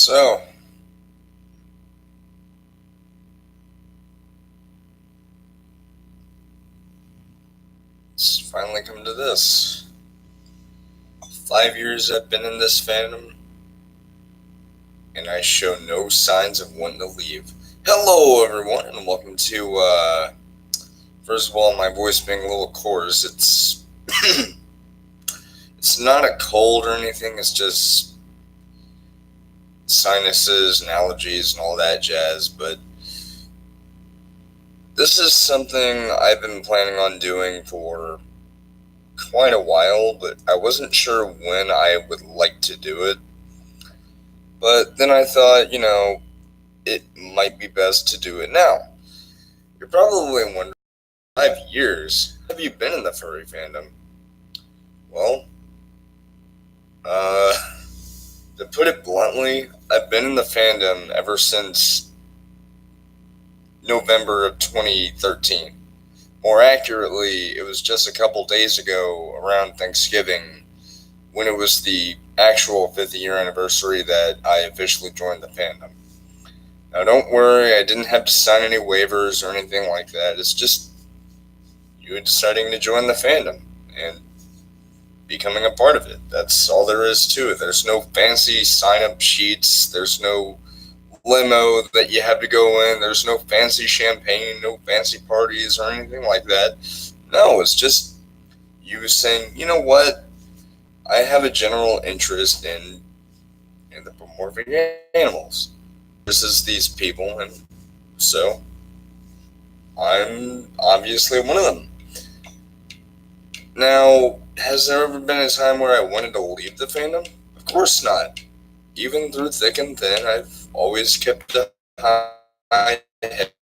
So, it's finally come to this. 5 years I've been in this fandom, and I show no signs of wanting to leave. Hello, everyone, and welcome to, first of all, my voice being a little coarse. It's not a cold or anything, it's just sinuses and allergies and all that jazz, but this is something I've been planning on doing for quite a while, but I wasn't sure when I would like to do it. But then I thought, it might be best to do it now. You're probably wondering, 5 years? Have you been in the furry fandom? Well, uh, to put it bluntly, I've been in the fandom ever since November of 2013. More accurately, it was just a couple days ago, around Thanksgiving, when it was the actual 50th year anniversary that I officially joined the fandom. Now, don't worry, I didn't have to sign any waivers or anything like that. It's just you deciding to join the fandom and becoming a part of it. That's all there is to it. There's no fancy sign up sheets, there's no limo that you have to go in, there's no fancy champagne, no fancy parties or anything like that. No, it's just you saying, you know what, I have a general interest in anthropomorphic animals. This is these people, and so I'm obviously one of them. Now, has there ever been a time where I wanted to leave the fandom? Of course not. Even through thick and thin, I've always kept a high head,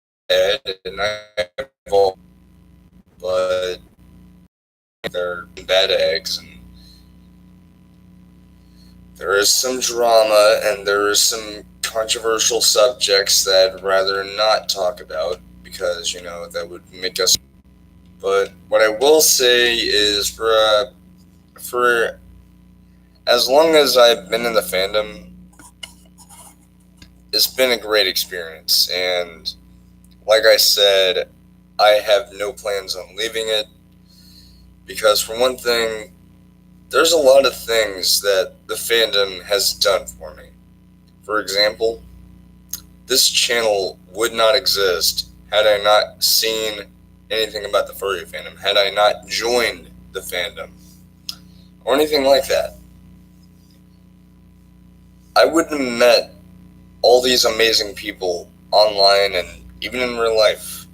and I've always, but they're bad eggs, and there is some drama, and there is some controversial subjects that I'd rather not talk about because, that would make us. But what I will say is for as long as I've been in the fandom, it's been a great experience. And like I said, I have no plans on leaving it because, for one thing, there's a lot of things that the fandom has done for me. For example, this channel would not exist had I not seen anything about the furry fandom, had I not joined the fandom, or anything like that. I wouldn't have met all these amazing people online and even in real life.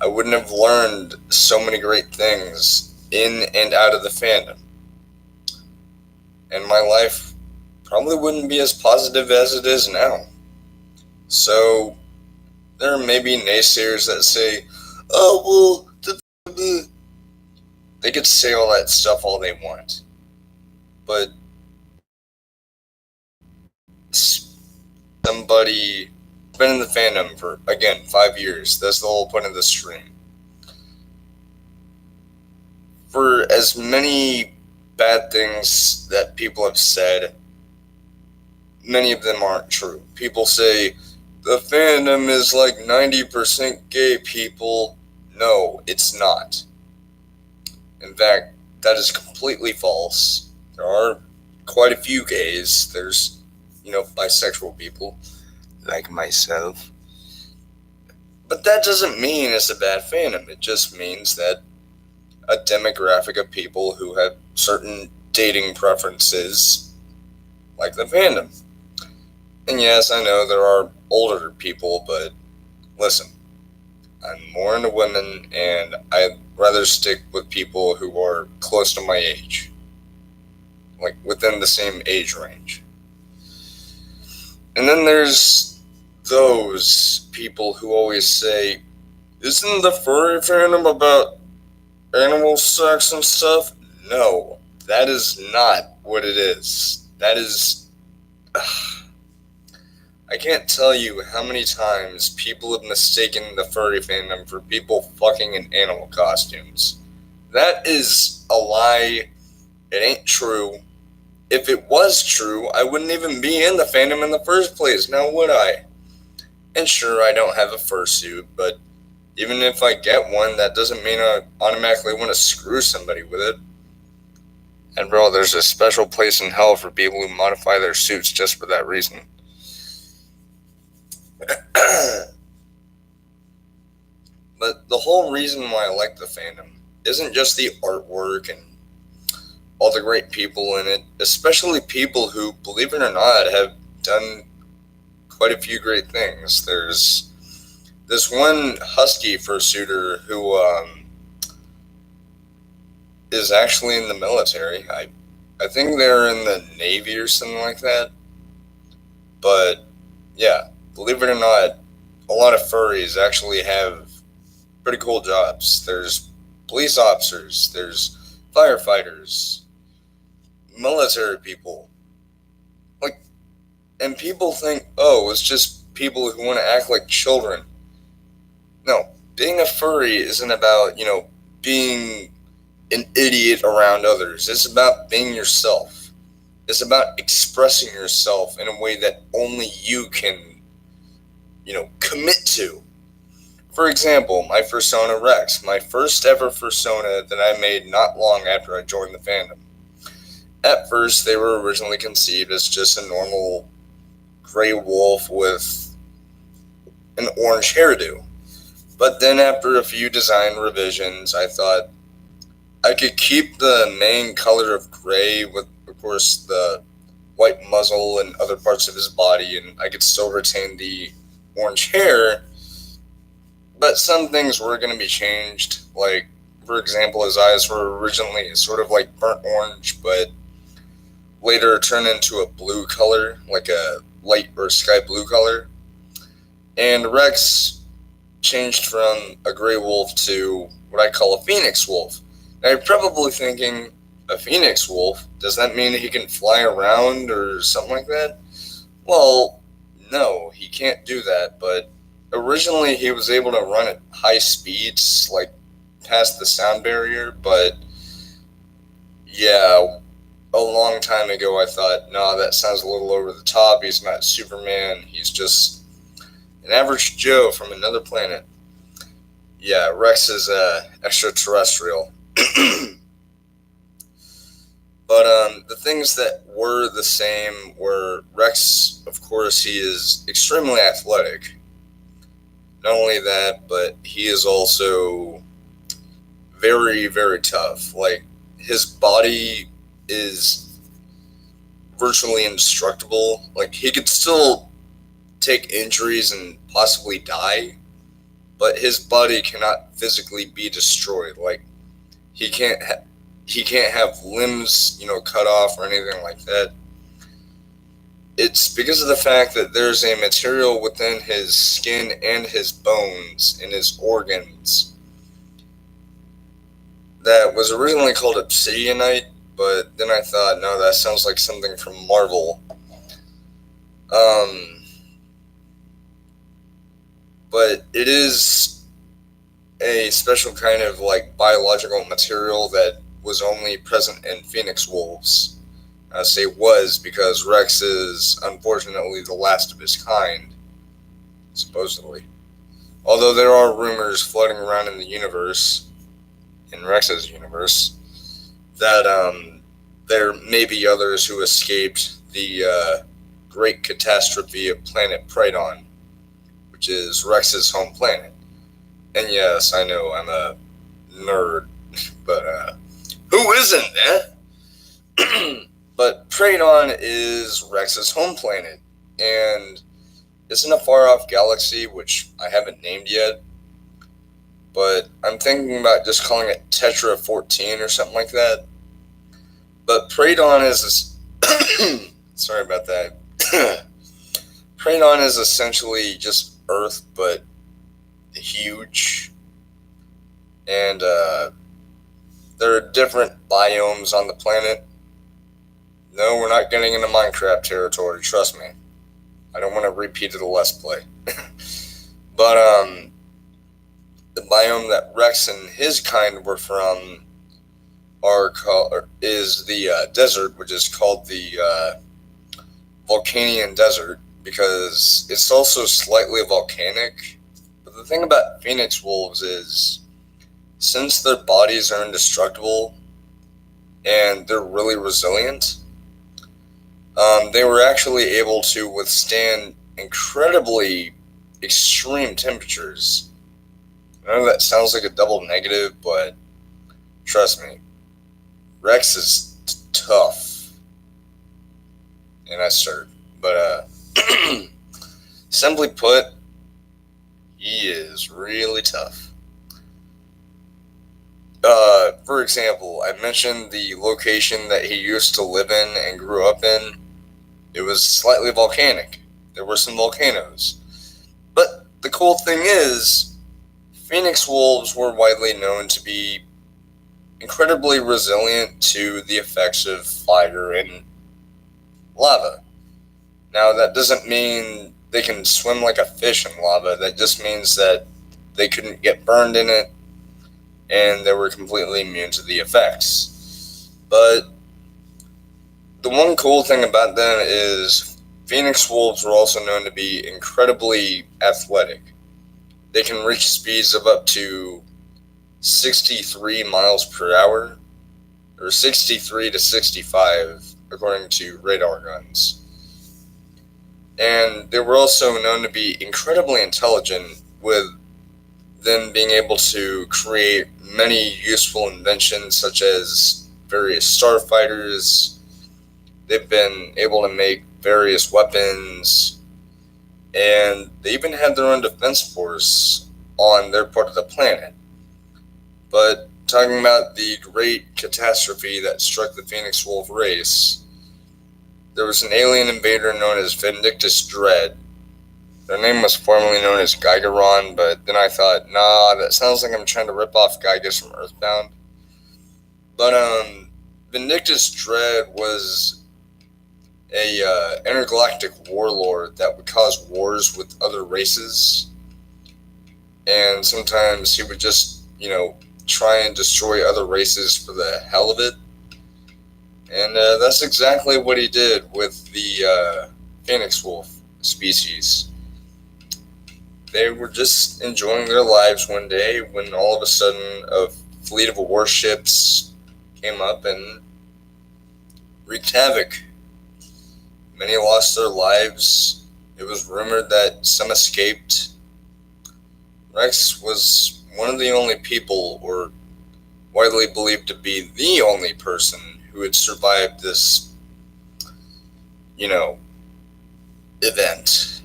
I wouldn't have learned so many great things in and out of the fandom. And my life probably wouldn't be as positive as it is now. So, there may be naysayers that say, oh, well, they could say all that stuff all they want. But somebody been in the fandom for, again, 5 years. That's the whole point of this stream. For as many bad things that people have said, many of them aren't true. People say, the fandom is like 90% gay people. No, it's not. In fact, that is completely false. There are quite a few gays. There's, bisexual people, like myself. But that doesn't mean it's a bad fandom. It just means that a demographic of people who have certain dating preferences, like the fandom. And yes, I know there are older people, but listen, I'm more into women, and I'd rather stick with people who are close to my age, like within the same age range. And then there's those people who always say, isn't the furry fandom about animal sex and stuff? No, that is not what it is. That is... I can't tell you how many times people have mistaken the furry fandom for people fucking in animal costumes. That is a lie. It ain't true. If it was true, I wouldn't even be in the fandom in the first place, now would I? And sure, I don't have a fursuit, but even if I get one, that doesn't mean I automatically want to screw somebody with it. And bro, there's a special place in hell for people who modify their suits just for that reason. But the whole reason why I like the fandom isn't just the artwork and all the great people in it, especially people who, believe it or not, have done quite a few great things. There's this one husky fursuiter who is actually in the military. I think they're in the Navy or something like that. But yeah, believe it or not, a lot of furries actually have pretty cool jobs. There's police officers, there's firefighters, military people. Like, and people think, oh, it's just people who want to act like children. No, being a furry isn't about, being an idiot around others. It's about being yourself. It's about expressing yourself in a way that only you can, commit to. For example, my fursona Rex, my first ever fursona that I made not long after I joined the fandom. At first, they were originally conceived as just a normal gray wolf with an orange hairdo. But then after a few design revisions, I thought I could keep the main color of gray with, of course, the white muzzle and other parts of his body, and I could still retain the orange hair, but some things were going to be changed. Like, for example, his eyes were originally sort of like burnt orange, but later turned into a blue color, like a light or sky blue color. And Rex changed from a gray wolf to what I call a phoenix wolf. Now you're probably thinking, a phoenix wolf? Does that mean he can fly around or something like that? Well, no, he can't do that, but originally he was able to run at high speeds, like past the sound barrier, but yeah, a long time ago I thought, no, that sounds a little over the top. He's not Superman. He's just an average Joe from another planet. Yeah, Rex is extraterrestrial. But the things that were the same were Rex, of course, he is extremely athletic. Not only that, but he is also very, very tough. Like, his body is virtually indestructible. Like, he could still take injuries and possibly die, but his body cannot physically be destroyed. Like, he can't have limbs, cut off or anything like that. It's because of the fact that there's a material within his skin and his bones and his organs that was originally called obsidianite, but then I thought, no, that sounds like something from Marvel. But it is a special kind of like biological material that was only present in phoenix wolves. I say was because Rex is unfortunately the last of his kind, supposedly. Although there are rumors floating around in the universe, in Rex's universe, that there may be others who escaped the great catastrophe of planet Pridon, which is Rex's home planet. And yes, I know I'm a nerd, but who isn't, eh? But Pridon is Rex's home planet, and it's in a far-off galaxy, which I haven't named yet, but I'm thinking about just calling it Tetra 14 or something like that. But Pridon is... sorry about that. Pridon is essentially just Earth, but huge. And there are different biomes on the planet. No, we're not getting into Minecraft territory, trust me. I don't want to repeat the Let's Play. But the biome that Rex and his kind were from is the desert, which is called the Volcanian Desert, because it's also slightly volcanic. But the thing about phoenix wolves is, since their bodies are indestructible and they're really resilient, they were actually able to withstand incredibly extreme temperatures. I know that sounds like a double negative, but trust me, Rex is tough. And I stuttered. But, simply put, he is really tough. For example, I mentioned the location that he used to live in and grew up in. It was slightly volcanic. There were some volcanoes. But the cool thing is, phoenix wolves were widely known to be incredibly resilient to the effects of fire and lava. Now, that doesn't mean they can swim like a fish in lava. That just means that they couldn't get burned in it, and they were completely immune to the effects. But the one cool thing about them is phoenix wolves were also known to be incredibly athletic. They can reach speeds of up to 63 miles per hour, or 63 to 65, according to radar guns. And they were also known to be incredibly intelligent, with them being able to create many useful inventions, such as various starfighters. They've been able to make various weapons, and they even had their own defense force on their part of the planet. But talking about the great catastrophe that struck the phoenix wolf race, there was an alien invader known as Vindictus Dread. Their name was formerly known as Gygeron, but then I thought, nah, that sounds like I'm trying to rip off Gygus from Earthbound. But Vindictus Dread was a intergalactic warlord that would cause wars with other races, and sometimes he would just, try and destroy other races for the hell of it. And that's exactly what he did with the phoenix wolf species. They were just enjoying their lives one day when all of a sudden a fleet of warships came up and wreaked havoc. Many lost their lives. It was rumored that some escaped. Rex was one of the only people, or widely believed to be the only person, who had survived this, event.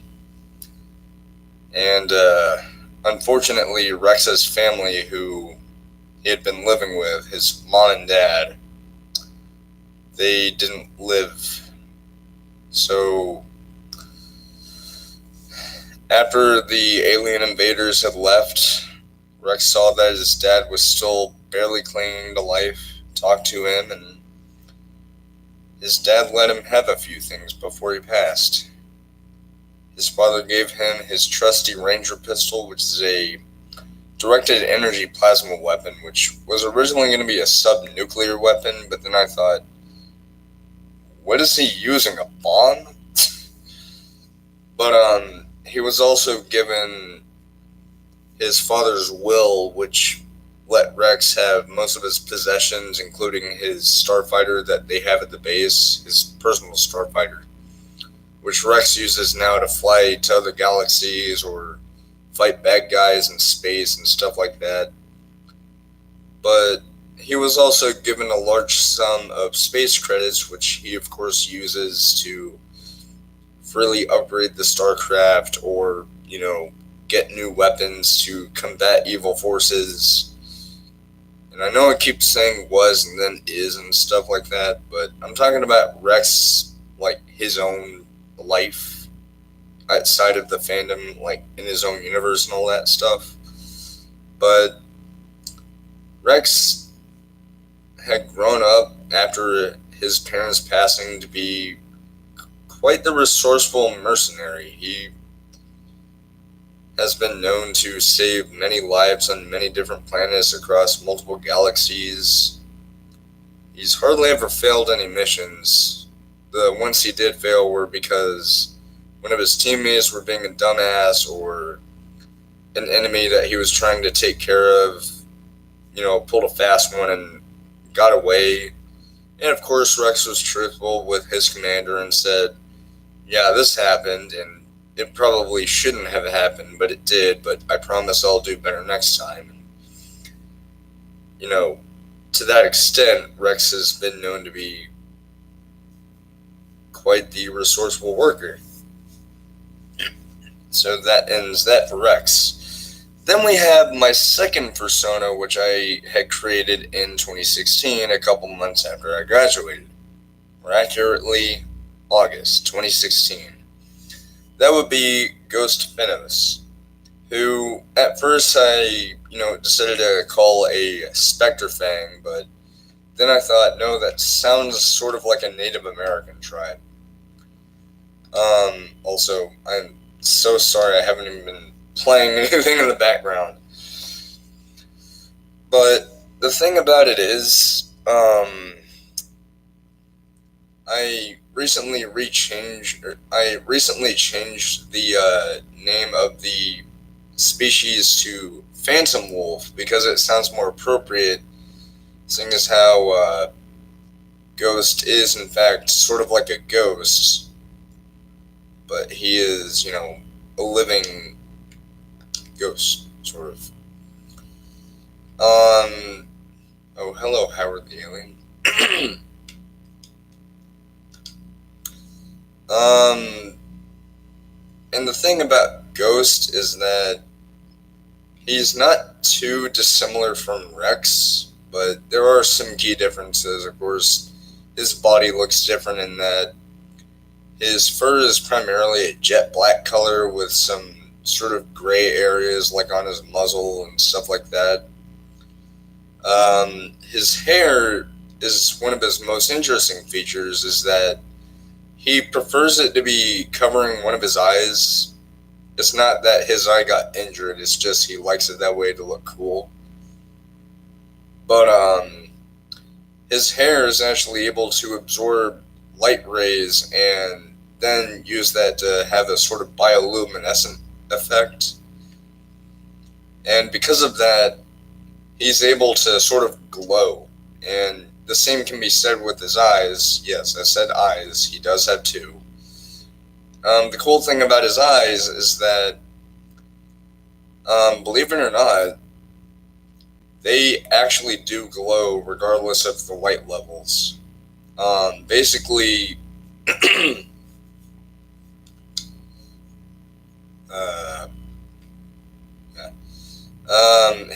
And unfortunately, Rex's family, who he had been living with, his mom and dad, they didn't live. So after the alien invaders had left, Rex saw that his dad was still barely clinging to life, talked to him, and his dad let him have a few things before he passed. His father gave him his trusty Ranger pistol, which is a directed energy plasma weapon, which was originally going to be a sub-nuclear weapon, but then I thought, what is he using, a bomb? But he was also given his father's will, which let Rex have most of his possessions, including his starfighter that they have at the base, his personal starfighter, which Rex uses now to fly to other galaxies or fight bad guys in space and stuff like that. But he was also given a large sum of space credits, which he of course uses to freely upgrade the starcraft, or, get new weapons to combat evil forces. And I know I keep saying was and then is and stuff like that, but I'm talking about Rex, like his own life outside of the fandom, like in his own universe and all that stuff. But Rex had grown up after his parents' passing to be quite the resourceful mercenary. He has been known to save many lives on many different planets across multiple galaxies. He's hardly ever failed any missions. The ones he did fail were because one of his teammates were being a dumbass, or an enemy that he was trying to take care of, pulled a fast one and got away. And of course, Rex was truthful with his commander and said, yeah, this happened, and it probably shouldn't have happened, but it did, but I promise I'll do better next time. To that extent, Rex has been known to be quite the resourceful worker. So that ends that for Rex. Then we have my second fursona, which I had created in 2016, a couple months after I graduated. More accurately, August 2016. That would be Ghost Fursonas, who at first I, decided to call a Spectre Fang, but then I thought, no, that sounds sort of like a Native American tribe. Also, I'm so sorry I haven't even been playing anything in the background. But the thing about it is, I recently changed the name of the species to Phantom Wolf because it sounds more appropriate, seeing as how Ghost is in fact sort of like a ghost, but he is, a living ghost, sort of. Oh, hello, Howard the Alien. And the thing about Ghost is that he's not too dissimilar from Rex, but there are some key differences. Of course, his body looks different in that his fur is primarily a jet black color with some sort of gray areas like on his muzzle and stuff like that. His hair is one of his most interesting features, is that he prefers it to be covering one of his eyes. It's not that his eye got injured, it's just he likes it that way to look cool. But his hair is actually able to absorb light rays and then use that to have a sort of bioluminescent effect. And because of that, he's able to sort of glow. And the same can be said with his eyes. Yes, I said eyes. He does have two. The cool thing about his eyes is that, believe it or not, they actually do glow regardless of the light levels. Basically,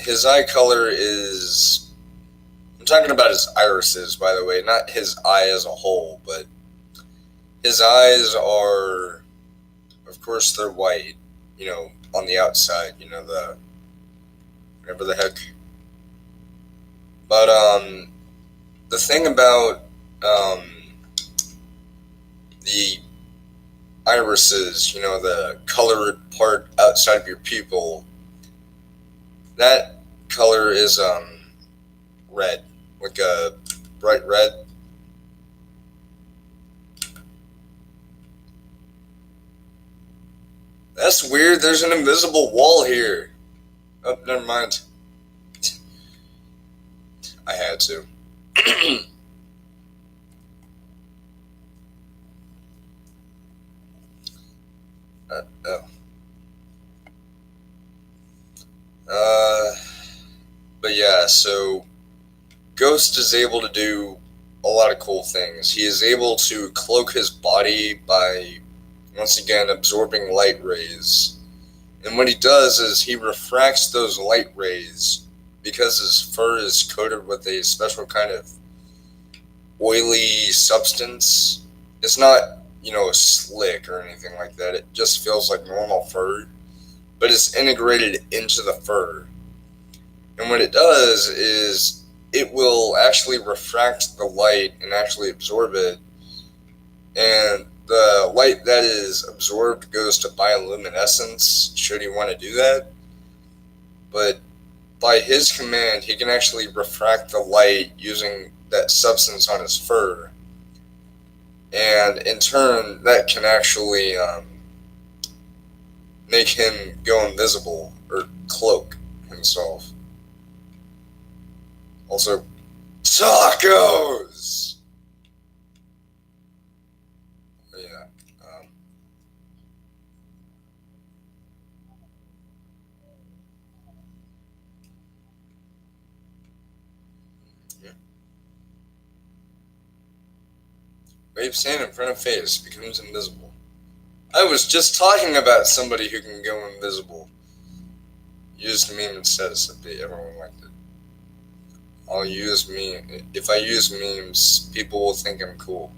his eye color is... I'm talking about his irises, by the way, not his eye as a whole, but his eyes are, of course, they're white, on the outside, the... whatever the heck. But, the thing about, the irises, the colored part outside of your pupil, that color is, red, like a bright red. That's weird, there's an invisible wall here. Oh, never mind. I had to. Oh. But yeah, so Ghost is able to do a lot of cool things. He is able to cloak his body by, once again, absorbing light rays. And what he does is he refracts those light rays because his fur is coated with a special kind of oily substance. It's not, slick or anything like that. It just feels like normal fur, but it's integrated into the fur. And what it does is it will actually refract the light and actually absorb it. And the light that is absorbed goes to bioluminescence, should he want to do that. But by his command, he can actually refract the light using that substance on his fur, and in turn, that can actually make him go invisible or cloak himself. Also, tacos. Yeah. Um, yeah. Wave sand in front of face, becomes invisible. I was just talking about somebody who can go invisible. Used meme instead of update. Everyone liked it. I'll use meme. If I use memes, people will think I'm cool.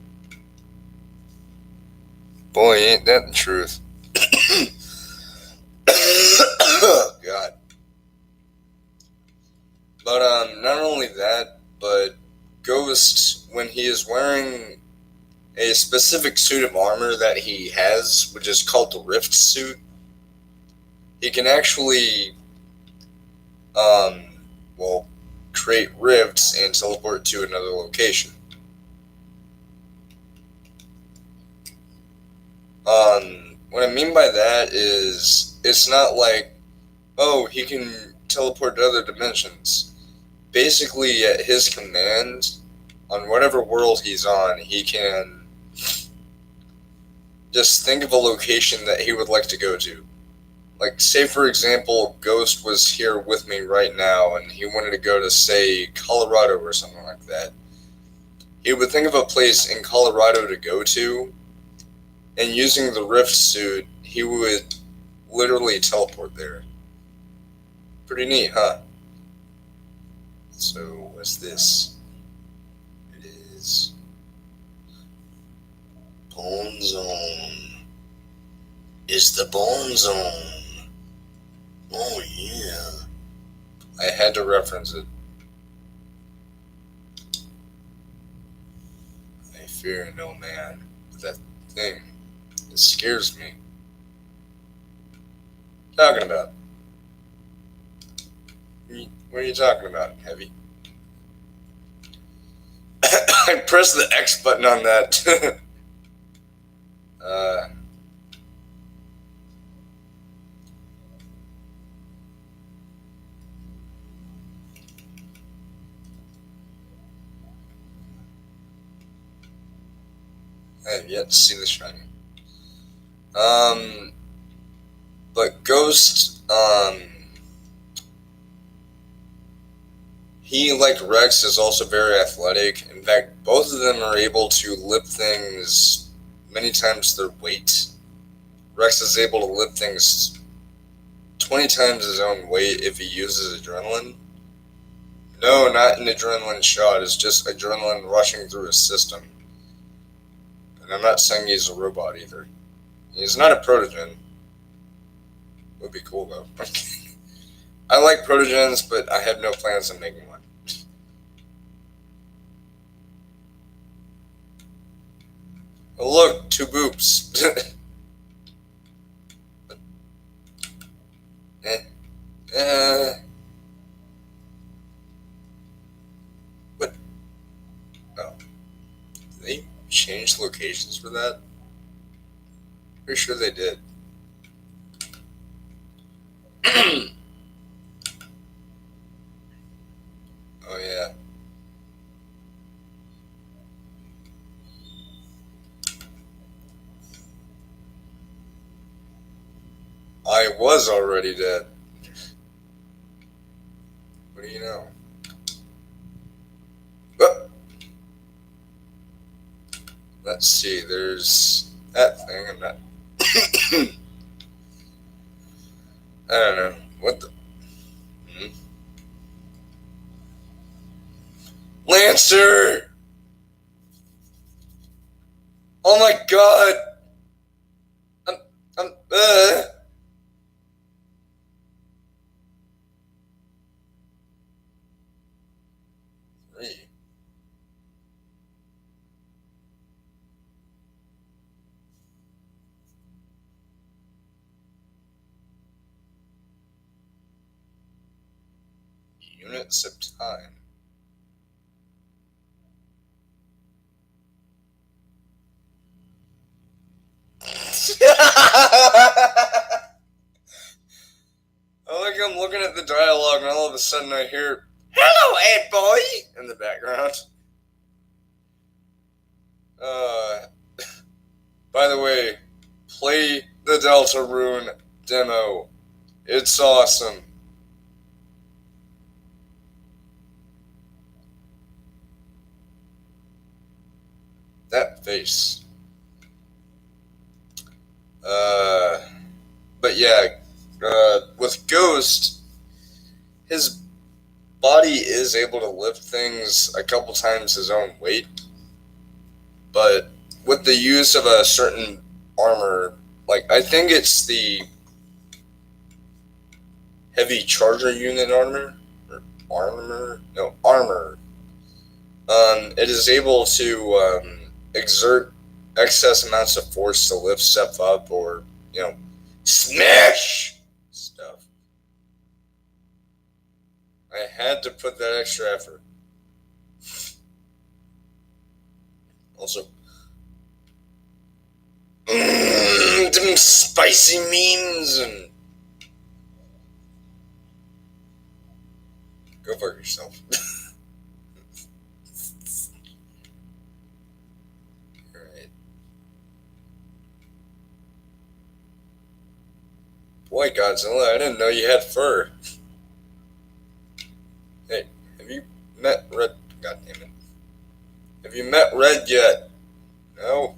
Boy, ain't that the truth. Oh, God. But not only that, but Ghost, when he is wearing a specific suit of armor that he has, which is called the Rift suit, he can actually, um, well, create rifts and teleport to another location. What I mean by that is, it's not like, oh, he can teleport to other dimensions. Basically, at his command, on whatever world he's on, he can just think of a location that he would like to go to. Like, say for example, Ghost was here with me right now and he wanted to go to, say, Colorado or something like that. He would think of a place in Colorado to go to, and using the Rift suit, he would literally teleport there. Pretty neat, huh? So, what's this? It is Bone Zone. It's the Bone Zone. Oh, yeah. I had to reference it. I fear no man. But that thing, it scares me. Talking about? What are you talking about, Heavy? I pressed the X button on that. uh, I have yet to see the shiny. Um, but Ghost, he, like Rex, is also very athletic. In fact, both of them are able to lift things many times their weight. Rex is able to lift things 20 times his own weight if he uses adrenaline. No, not an adrenaline shot. It's just adrenaline rushing through his system. And I'm not saying he's a robot either. He's not a protogen. Would be cool though. I like protogens, but I have no plans on making one. Oh look, two boops. eh, uh, what? Oh, did they change locations for that? Pretty sure they did. Oh yeah. I was already dead. What do you know? Oh, let's see, there's that thing. I'm not. I don't know. What the. Hmm? Lancer! Oh my god! I'm. I'm. Three. Units of time. and all of a sudden I hear, "Hello, Ed Boy," in the background. By the way, play the Deltarune demo. It's awesome. That face. But yeah, with Ghost, his body is able to lift things a couple times his own weight, but with the use of a certain armor, like I think it's the heavy charger unit armor, or armor. It is able to exert excess amounts of force to lift stuff up, or smash stuff. I had to put that extra effort. Also, them spicy memes and go fuck yourself. Alright. Boy, Godzilla, I didn't know you had fur. Hey, have you met Red? God damn it. Have you met Red yet? No?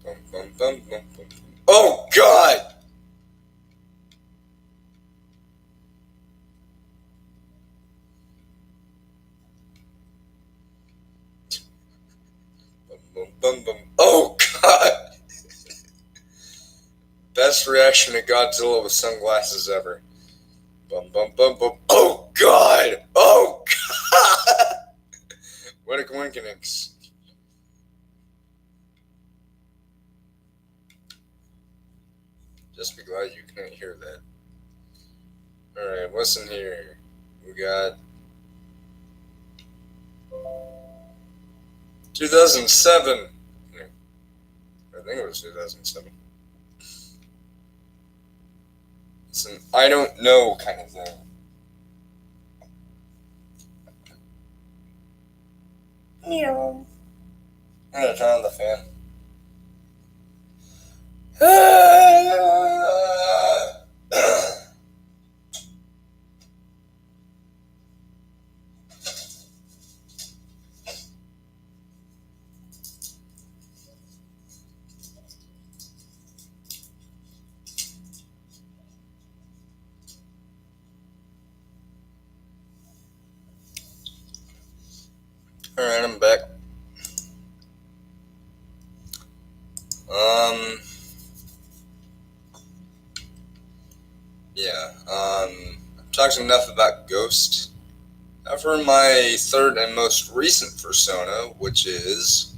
Bum, bum, bum, bum, bum. Oh, God! Bum, bum, bum, bum. Oh, God! Best reaction to Godzilla with sunglasses ever. Bum, bum, bum, bum. Oh, God! Oh, God! What a coincidence. Just be glad you couldn't hear that. Alright, what's in here? We got 2007. I think it was 2007. It's an I don't know kind of thing. Meow. I'm gonna turn on the fan. Alright, I'm back. I've talked enough about Ghost. Now for my third and most recent fursona, which is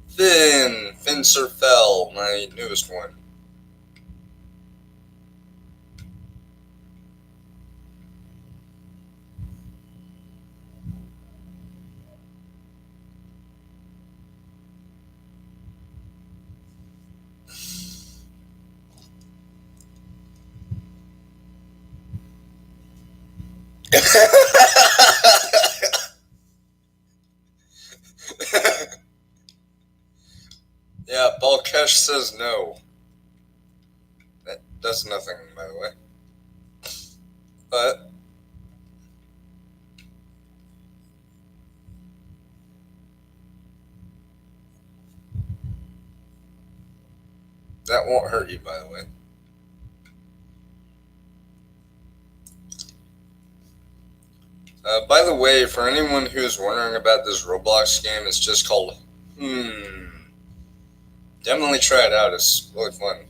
Finn Surfell, my newest one. Yeah, Balkesh says no. That does nothing, by the way. But that won't hurt you, by the way. By the way, for anyone who's wondering about this Roblox game, it's just called Definitely try it out, it's really fun.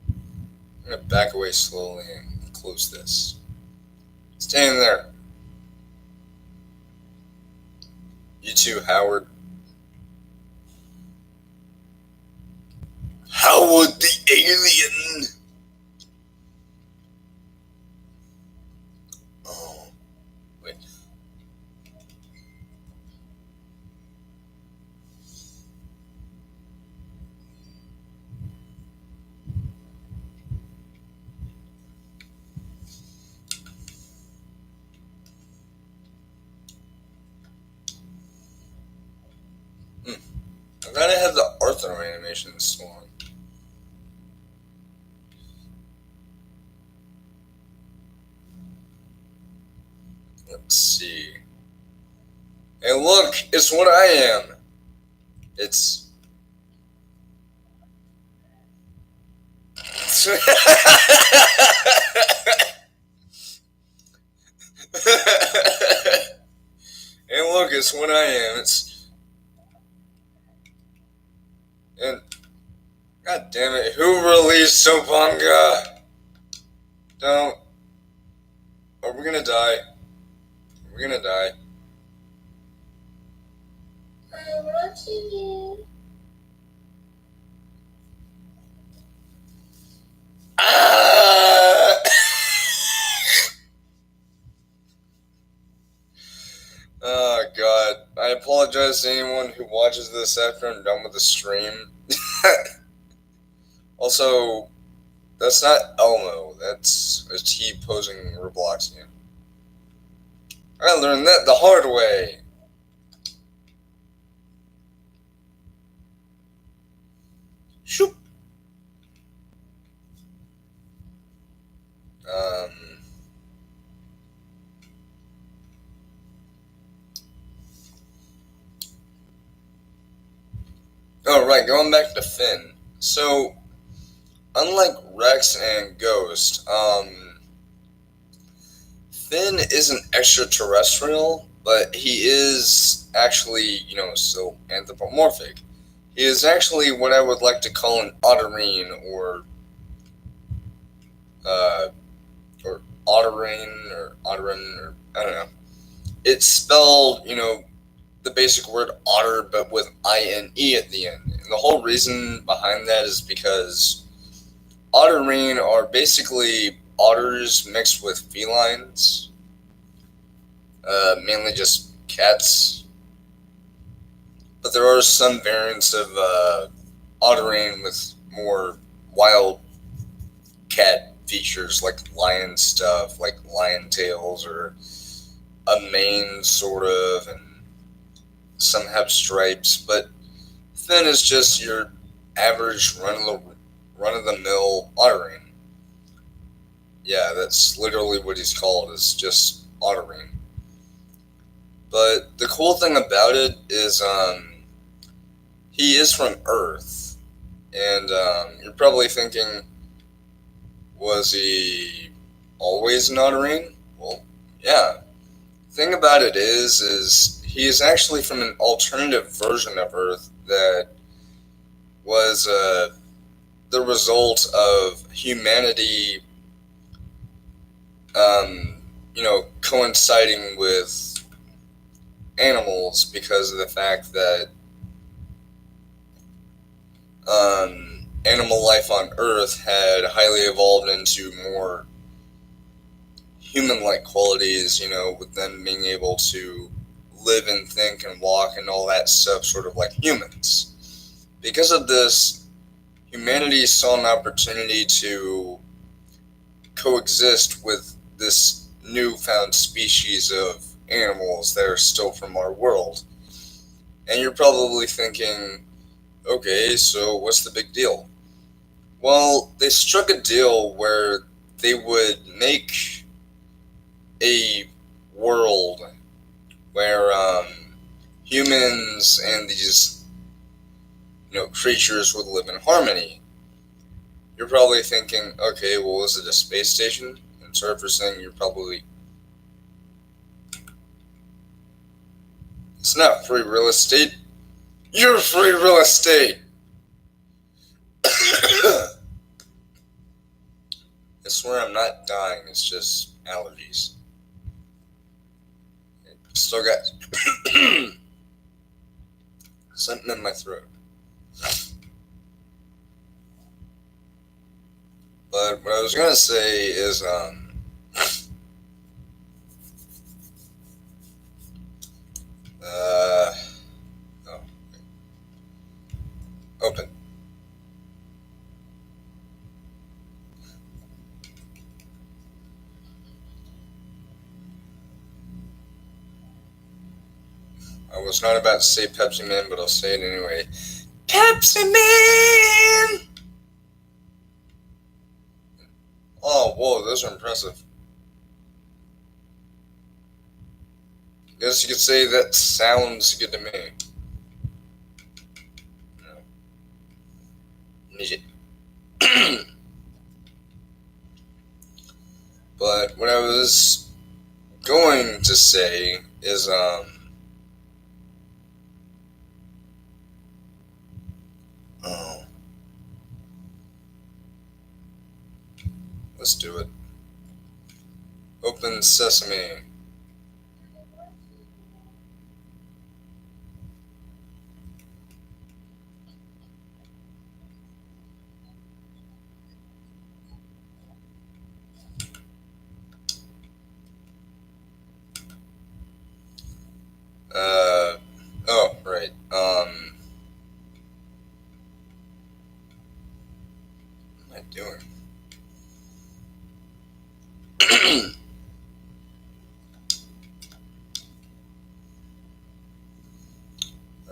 I'm going to back away slowly and close this. Stay in there. You too, Howard. How would the alien. Oh, wait. I'm glad I had the Arthur animation so long. Let's see. Hey, look, it's what I am. It's. Hey, look, it's what I am. It's. And. God damn it, who released Topanga? Don't. Are we gonna die? We're gonna die. I'm watching you. Ah! Oh god. I apologize to anyone who watches this after I'm done with the stream. Also, that's not Elmo. That's a T posing Robloxian. I learned that the hard way. Shoop. Oh, right, going back to Finn. So, unlike Rex and Ghost, Finn isn't extraterrestrial, but he is actually, still anthropomorphic. He is actually what I would like to call an otterine, or otterine, or otterin, or I don't know. It's spelled, the basic word otter, but with I-N-E at the end. And the whole reason behind that is because otterine are basically otters mixed with felines, mainly just cats. But there are some variants of otterine with more wild cat features, like lion stuff, like lion tails, or a mane, sort of, and some have stripes. But Finn is just your average run-of-the-mill otterine. Yeah, that's literally what he's called, is just otterine. But the cool thing about it is he is from Earth. And you're probably thinking, was he always an otterine? Well, yeah. The thing about it is he is actually from an alternative version of Earth that was the result of humanity, coinciding with animals, because of the fact that animal life on Earth had highly evolved into more human-like qualities, with them being able to live and think and walk and all that stuff, sort of like humans. Because of this, humanity saw an opportunity to coexist with this newfound species of animals that are still from our world. And you're probably thinking, okay, so what's the big deal? Well, they struck a deal where they would make a world where humans and these creatures would live in harmony. You're probably thinking, okay, well, is it a space station? And sorry for saying you're probably... It's not free real estate. You're free real estate! I swear I'm not dying, it's just allergies. Still got something in my throat. But what I was gonna say is, uh, oh, open. I was not about to say Pepsi Man, but I'll say it anyway. Pepsi Man! Oh, whoa, those are impressive. Guess you could say that sounds good to me. But what I was going to say is, oh, let's do it. Open sesame. Oh, right. What am I doing?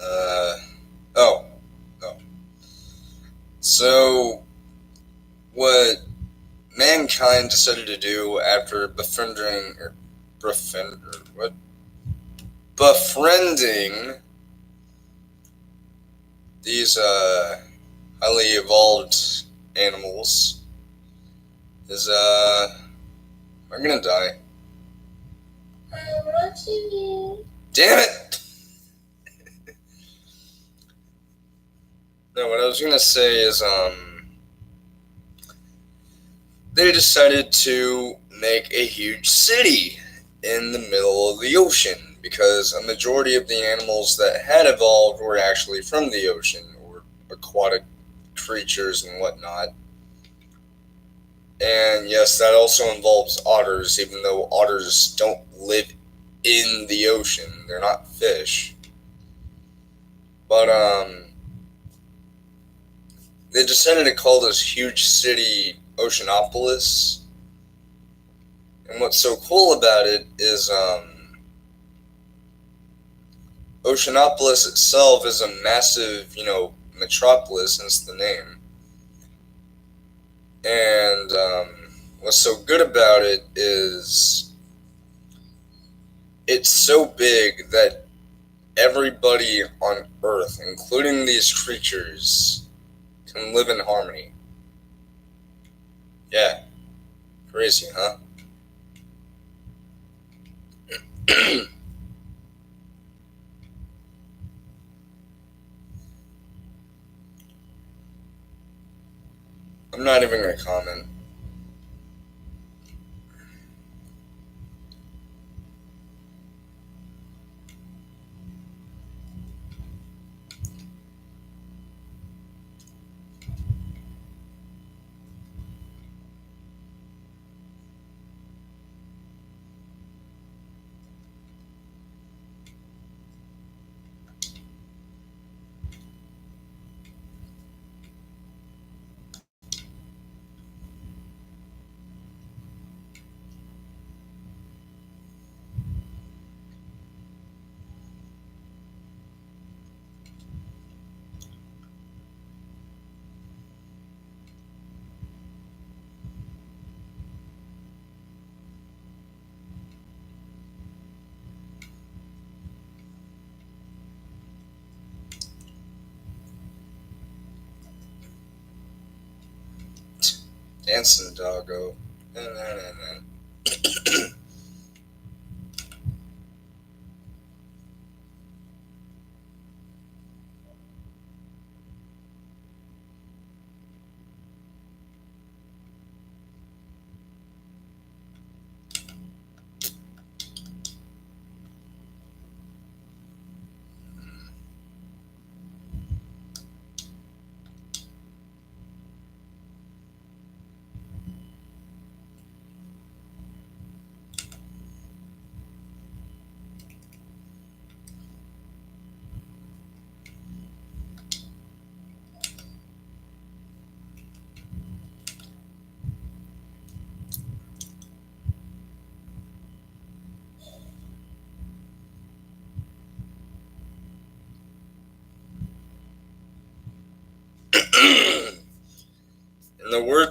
uh, oh, oh. So, what mankind decided to do after befriending these, highly evolved animals is, I'm gonna die. I'm watching you. Damn it! No, what I was gonna say is, they decided to make a huge city in the middle of the ocean because a majority of the animals that had evolved were actually from the ocean or aquatic creatures and whatnot. And yes, that also involves otters, even though otters don't live in the ocean. They're not fish. But they decided to call this huge city Oceanopolis. And what's so cool about it is Oceanopolis itself is a massive, metropolis, hence the name. And what's so good about it is it's so big that everybody on Earth, including these creatures, can live in harmony. Yeah, crazy, huh? I'm not even gonna comment. Dancing doggo.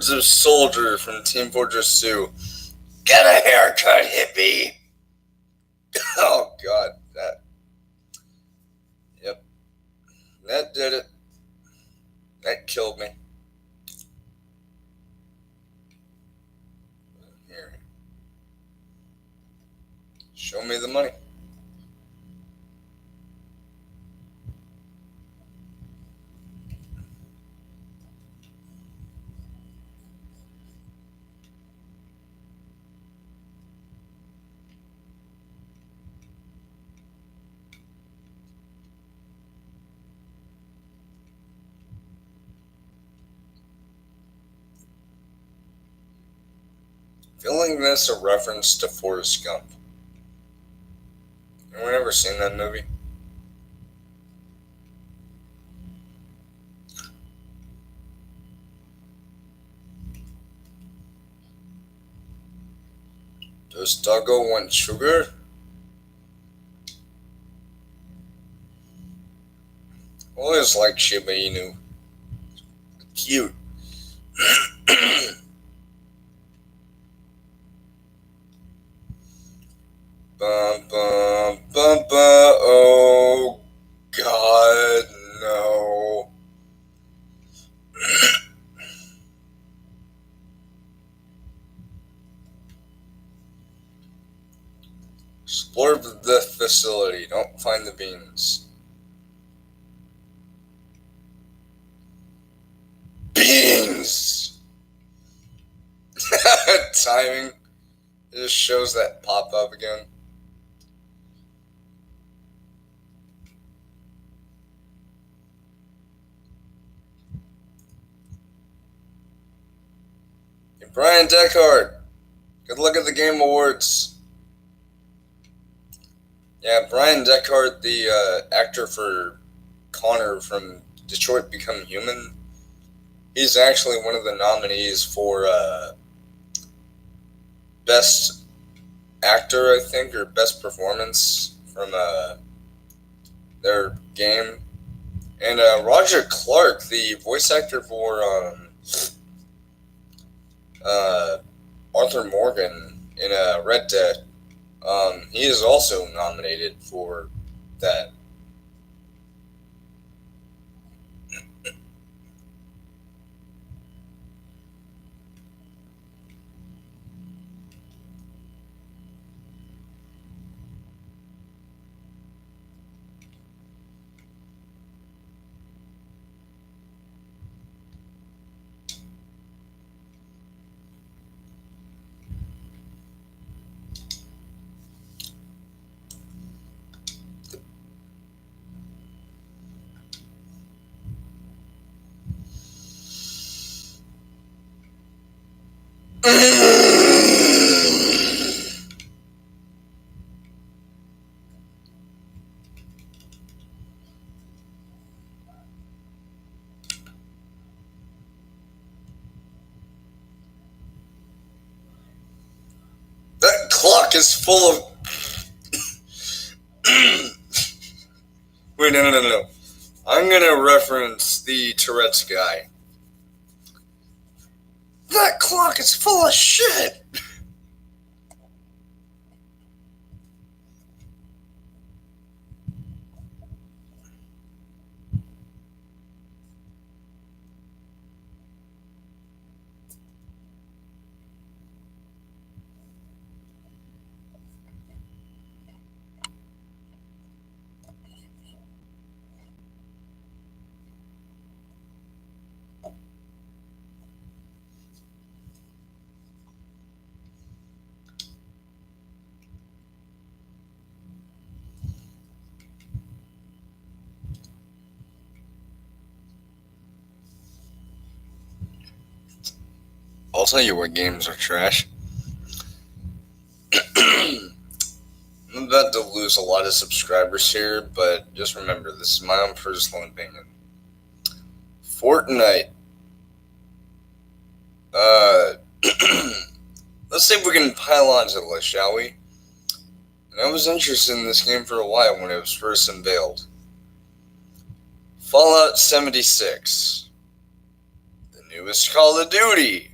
words of Soldier from Team Fortress 2. Get a haircut, hippie! Oh god, that. Yep. That did it. That killed me. Here. Show me the money. Feeling this a reference to Forrest Gump. Anyone ever seen that movie? Does Doggo want sugar? Always liked Shiba Inu. Cute. Bum, bum, bum, bum. Oh, God, no. Explore the facility. Don't find the beans. Beans! Timing. It just shows that pop up again. Hey, Brian Deckard. Good luck at the Game Awards. Yeah, Brian Deckard, the actor for Connor from Detroit Become Human, he's actually one of the nominees for Best Actor, I think, or Best Performance from their game. And Roger Clark, the voice actor for Arthur Morgan in Red Dead, he is also nominated for that. That clock is full of... Wait, no. I'm gonna reference the Tourette's guy. That clock is full of shit! I'll tell you what games are trash. I'm about to lose a lot of subscribers here, but just remember, this is my own personal opinion. Fortnite. Let's see if we can pile on to the list, shall we? And I was interested in this game for a while when it was first unveiled. Fallout 76. The newest Call of Duty.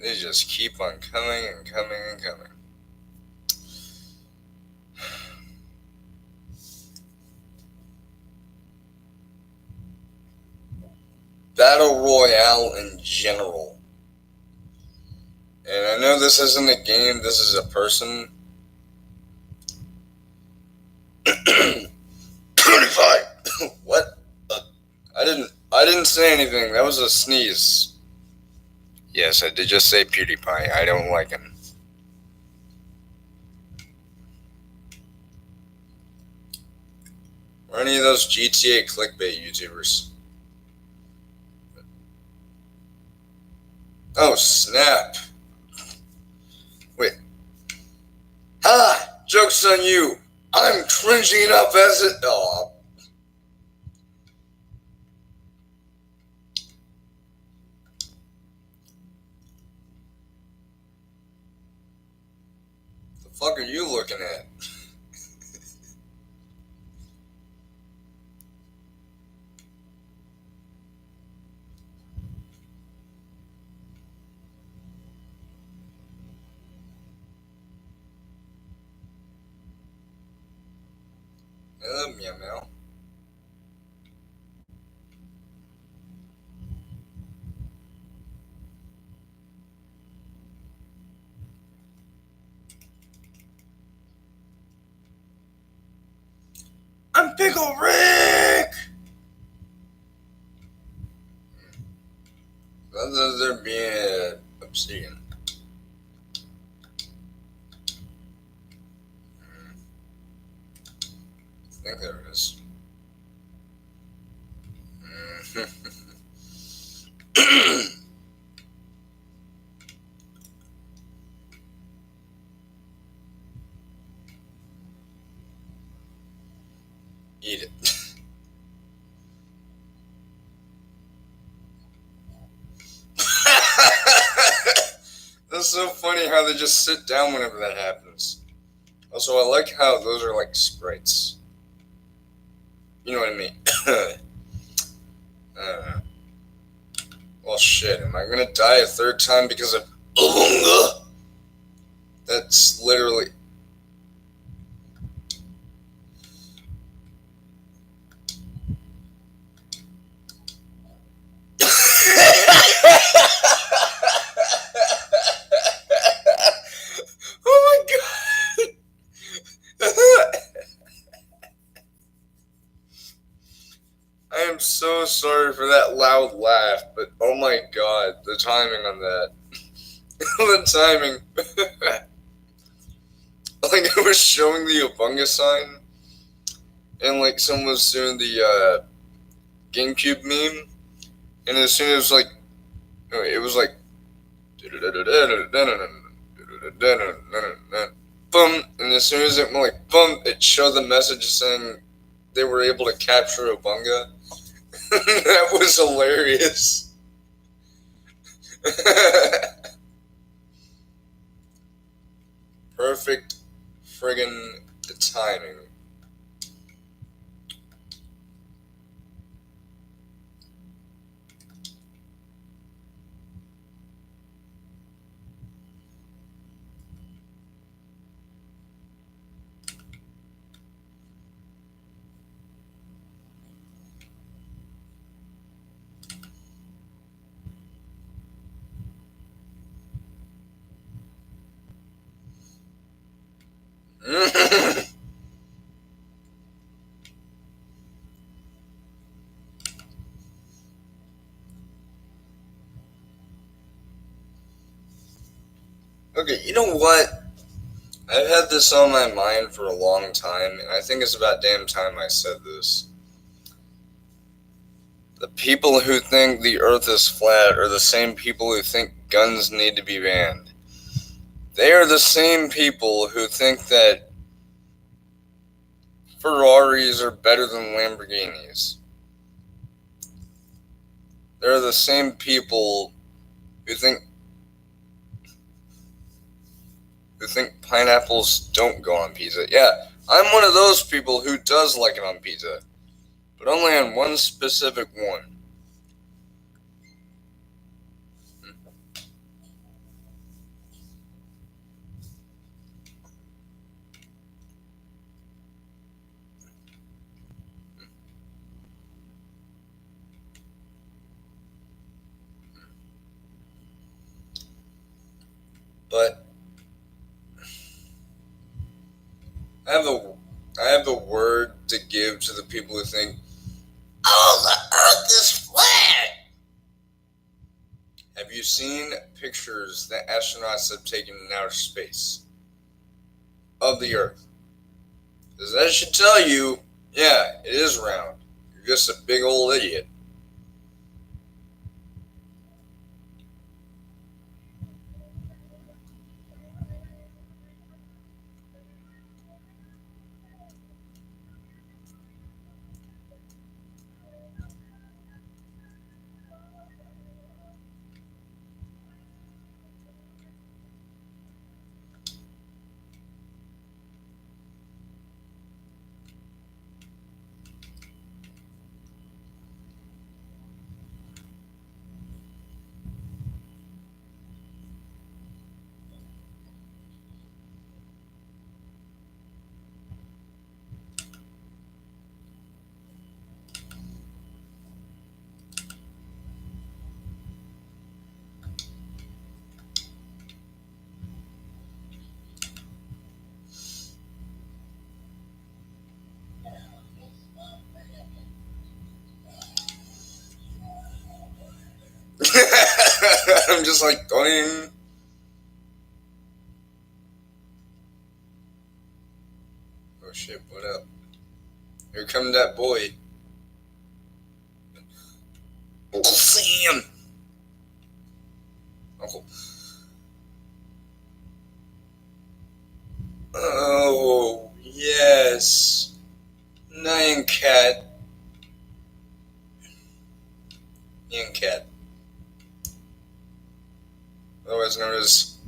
They just keep on coming and coming and coming. Battle Royale in general. And I know this isn't a game, this is a person. What? I didn't say anything. That was a sneeze. Yes, I did just say PewDiePie. I don't like him. Or any of those GTA clickbait YouTubers. Oh, snap. Wait. Ha! Joke's on you. I'm cringing enough as it... Oh. The fuck are you looking at? Meow meow. I'm Pickle Rick! Other there being obsidian. I think there it is. Eat it. That's so funny how they just sit down whenever that happens. Also, I like how those are like sprites. You know what I mean? Well, shit. Am I gonna die a third time because of Oonga? That's literally... Oh my god! I am so sorry for that loud laugh, but oh my god, the timing on that. The timing. Like, I was showing the Obunga sign, and like someone was doing the GameCube meme, and as soon as like, it was like, boom, and as soon as it went like boom, it showed the message saying they were able to capture Obunga. That was hilarious. Perfect friggin' timing. Okay, you know what? I've had this on my mind for a long time, and I think it's about damn time I said this. The people who think the earth is flat are the same people who think guns need to be banned. They are the same people who think that Ferraris are better than Lamborghinis. They're the same people who think pineapples don't go on pizza. Yeah, I'm one of those people who does like it on pizza, but only on one specific one. But I have a I have a word to give to the people who think, "Oh, the Earth is flat." Have you seen pictures that astronauts have taken in outer space of the Earth? Because that should tell you, yeah, it is round. You're just a big old idiot. I'm just like, doing. Oh shit, what up? Here comes that boy. Uncle Sam! Uncle. Oh, yes. Nyan Cat. Nyan Cat. Otherwise known as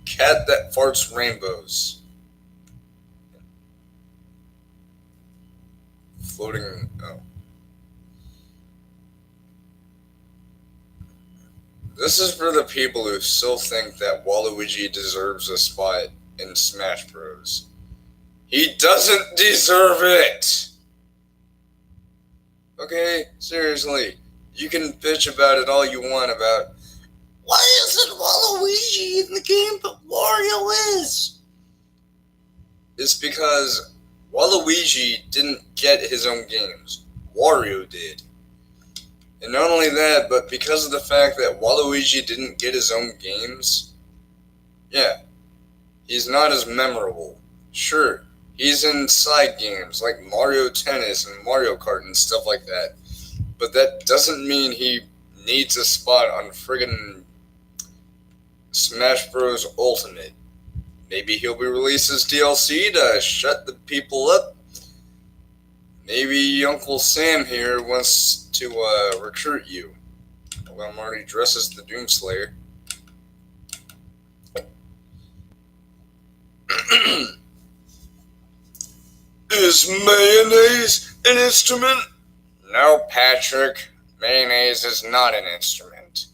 Cat That Farts Rainbows. Floating. Oh. This is for the people who still think that Waluigi deserves a spot in Smash Bros. He doesn't deserve it! Okay, seriously. You can bitch about it all you want about, why isn't Waluigi in the game but Wario is? It's because Waluigi didn't get his own games. Wario did. And not only that, but because of the fact that Waluigi didn't get his own games, yeah, he's not as memorable. Sure, he's in side games like Mario Tennis and Mario Kart and stuff like that. But that doesn't mean he needs a spot on friggin' Smash Bros. Ultimate. Maybe he'll be released as DLC to shut the people up. Maybe Uncle Sam here wants to recruit you. Well, I'm already dressed as the Doomslayer. Is mayonnaise an instrument? No, Patrick. Mayonnaise is not an instrument.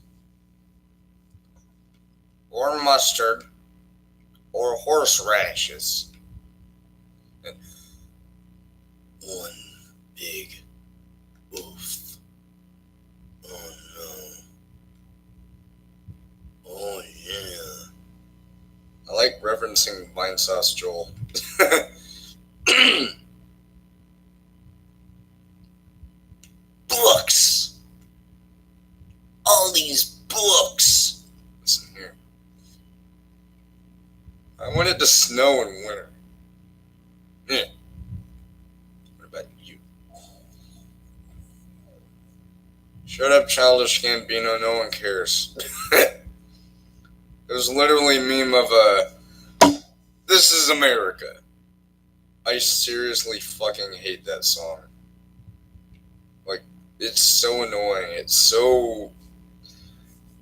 Or mustard. Or horseradishes. One big oof. Oh no. Oh yeah. I like referencing Vine Sauce Joel. Books! All these books! Listen here. I want it to snow in winter. Yeah. What about you? Shut up, Childish Gambino. No one cares. It was literally a meme of this is America. I seriously fucking hate that song. Like, it's so annoying. It's so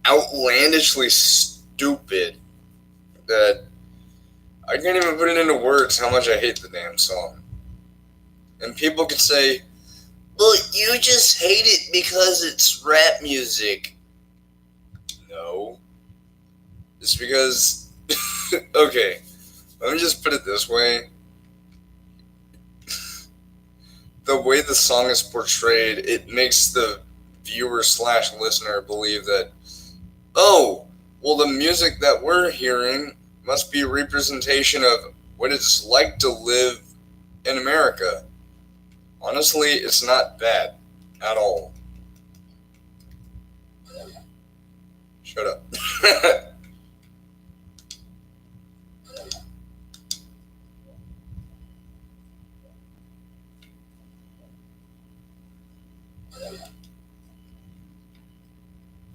outlandishly stupid that I can't even put it into words how much I hate the damn song. And people could say, well, you just hate it because it's rap music. No. It's because, okay, let me just put it this way. The way the song is portrayed, it makes the viewer / listener believe that, oh, well, the music that we're hearing must be a representation of what it's like to live in America. Honestly, it's not bad at all. Shut up.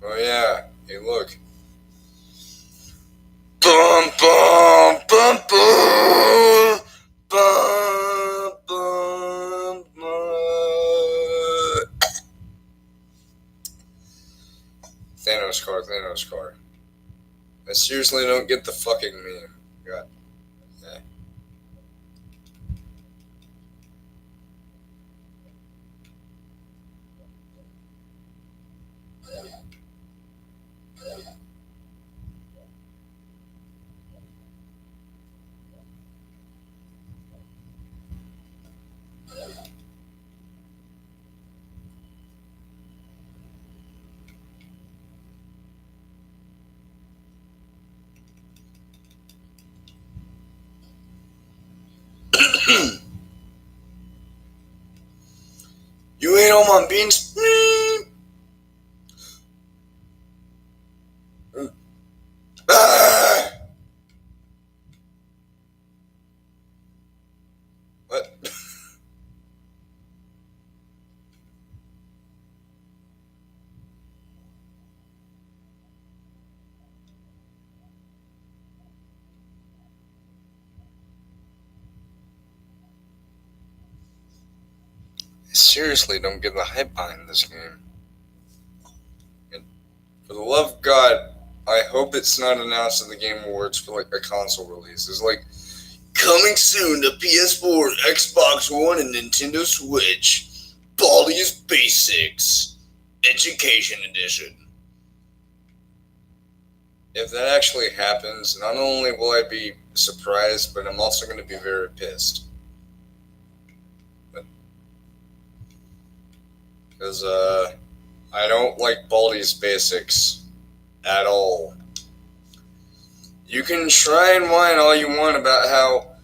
Oh yeah. Hey, look. Bum bum bum bum bum bum bum. Thanos car, Thanos car. I seriously don't get the fucking meme. God. Yeah. You ate all my beans? Ah! What? I seriously don't get the hype behind this game. And for the love of God, I hope it's not announced in the Game Awards for like a console release. It's like coming soon to PS4, Xbox One, and Nintendo Switch. Baldi's Basics Education Edition. If that actually happens, not only will I be surprised, but I'm also going to be very pissed. Because I don't like Baldi's Basics at all. You can try and whine all you want about how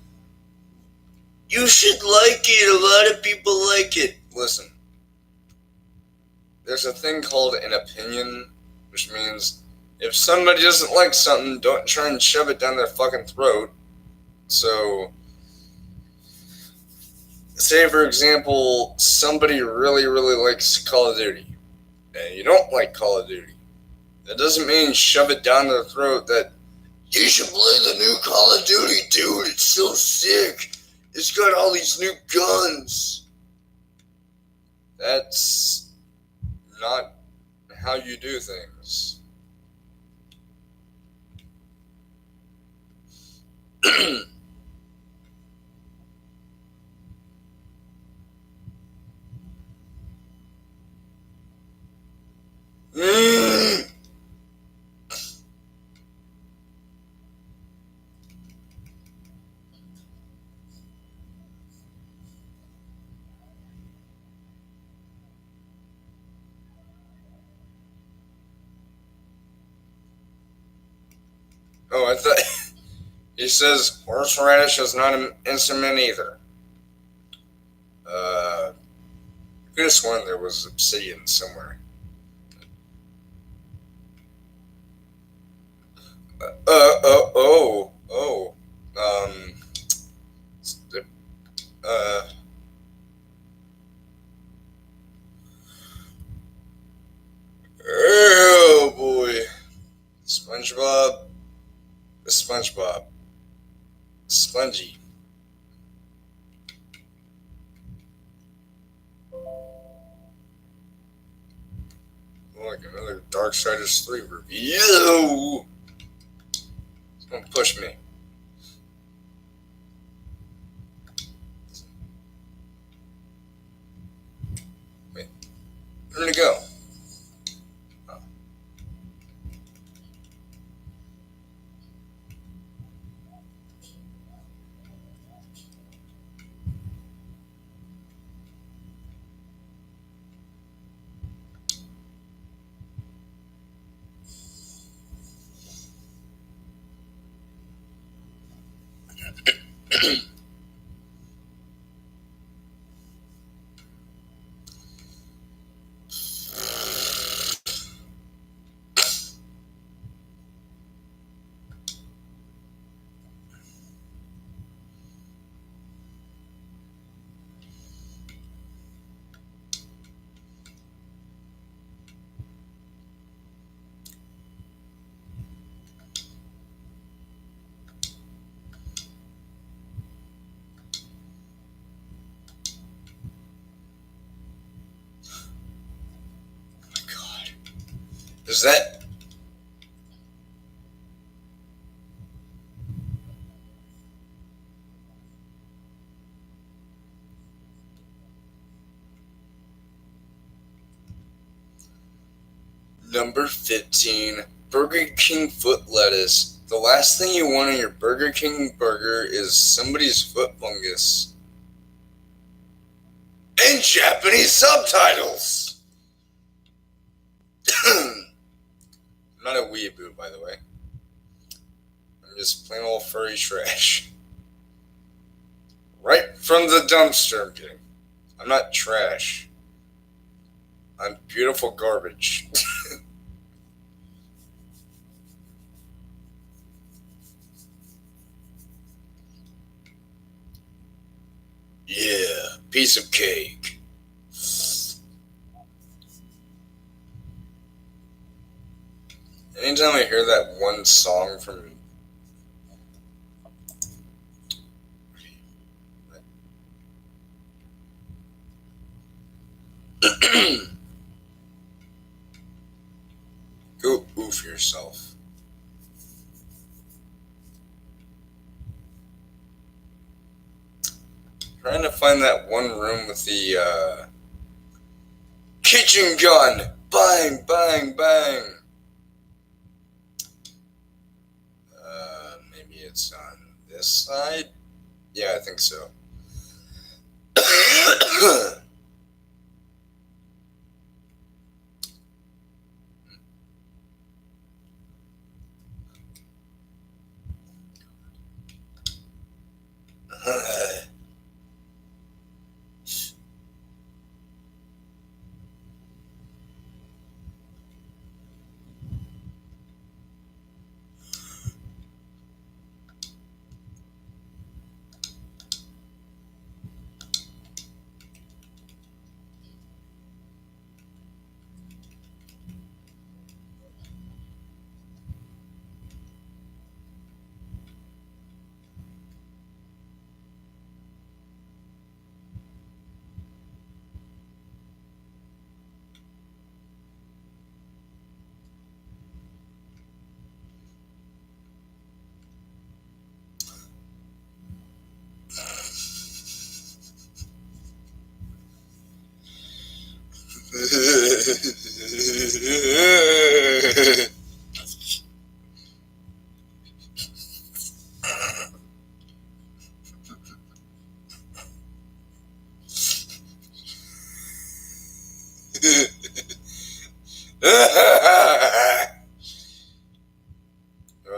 you should like it, a lot of people like it. Listen, there's a thing called an opinion, which means if somebody doesn't like something, don't try and shove it down their fucking throat. So, say for example, somebody really, really likes Call of Duty, and you don't like Call of Duty. That doesn't mean shove it down their throat that you should play the new Call of Duty, dude. It's so sick. It's got all these new guns. That's not how you do things. Mm. Oh, I thought he says horseradish is not an instrument either. I could have sworn there was obsidian somewhere. Oh. Um, uh, oh boy. SpongeBob, SpongeBob, Spongy. Like another Darksiders 3 review. Don't push me. Wait, where'd it go? Oh. God. Is that... Number 15, Burger King foot lettuce. The last thing you want on your Burger King burger is somebody's foot fungus. And Japanese subtitles! I'm not a weeaboo, by the way. I'm just plain old furry trash. Right from the dumpster, I'm kidding. I'm not trash. I'm beautiful garbage. Yeah, piece of cake. Anytime I hear that one song from... Go oof yourself. Trying to find that one room with the kitchen gun. Bang, bang, bang. Maybe it's on this side? Yeah, I think so.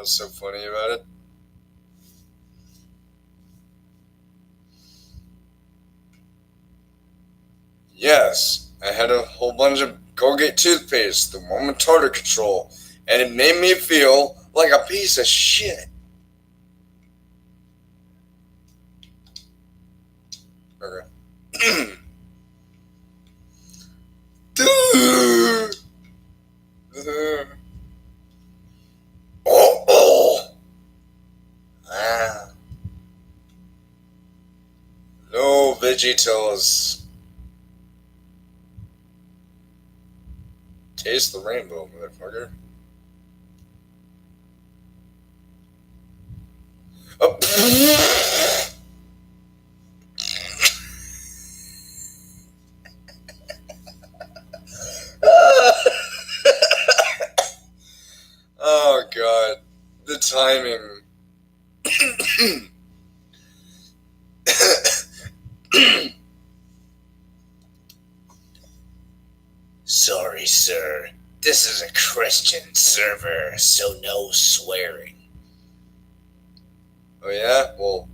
What's so funny about it? Yes, I had a whole bunch of Colgate toothpaste, the one with tartar control, and it made me feel like a piece of shit. Okay. Oh, oh. Ah. No VeggieTales. Taste the rainbow, motherfucker. Oh. Oh god, the timing. Sorry, sir. This is a Christian server, so no swearing. Oh yeah? Well,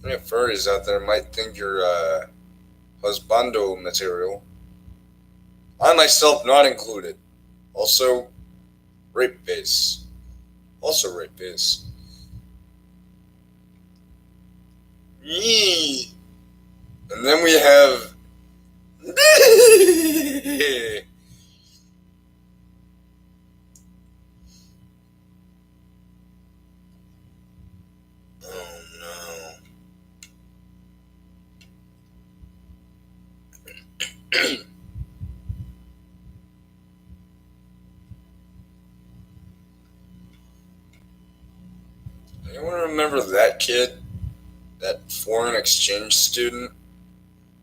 Any furries out there might think you're husbando material. I myself not included. Also, rape base. Also rape base. Yee. And then we have. Oh no. Anyone remember that kid? That foreign exchange student?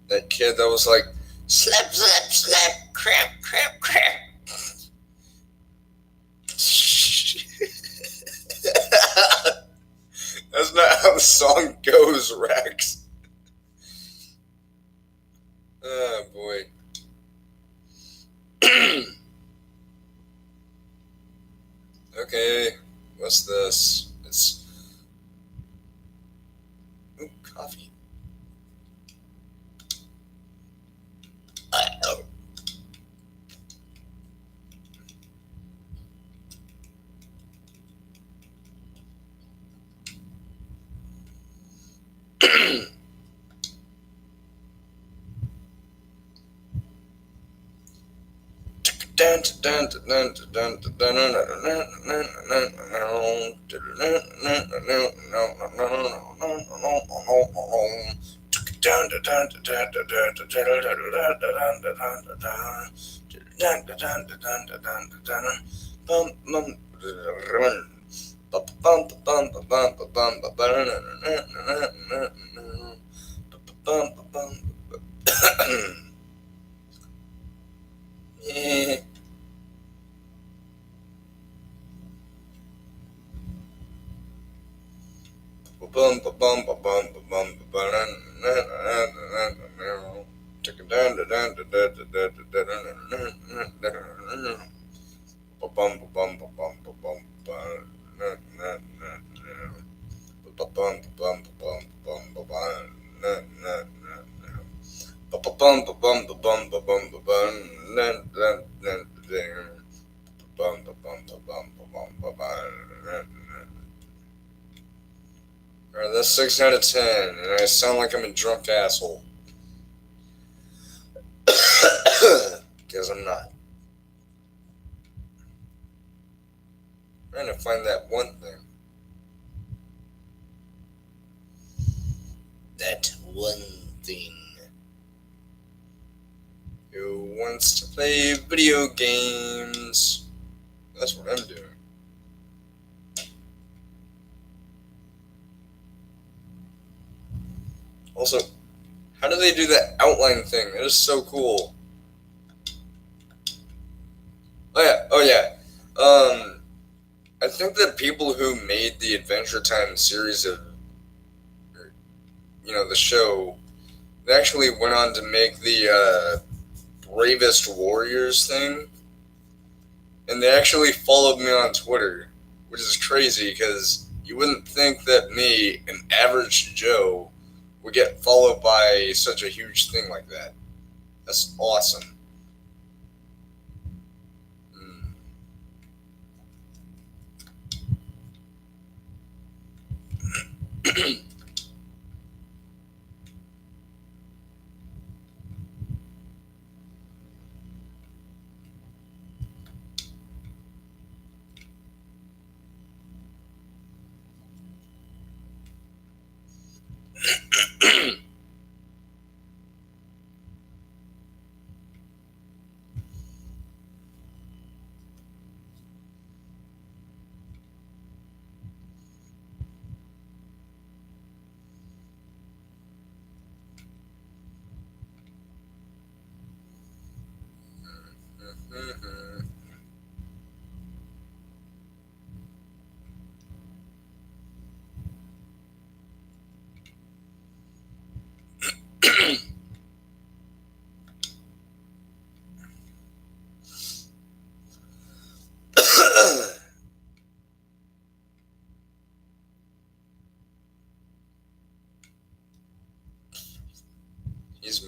That kid that was like, slap, slap, slap, crap, crap, crap. That's not how the song goes, Rex. Oh boy. Okay, what's this? It's coffee. Oh. Yeah. Alright, that's 6 out of 10, and I sound like I'm a drunk asshole. Because I'm not. I'm trying to find that one thing. That one thing. Who wants to play video games? That's what I'm doing. Also, how do they do that outline thing? That is so cool. Oh yeah. I think the people who made the Adventure Time series of, the show, they actually went on to make the Bravest Warriors thing, and they actually followed me on Twitter, which is crazy because you wouldn't think that me, an average Joe, would get followed by such a huge thing like that. That's awesome.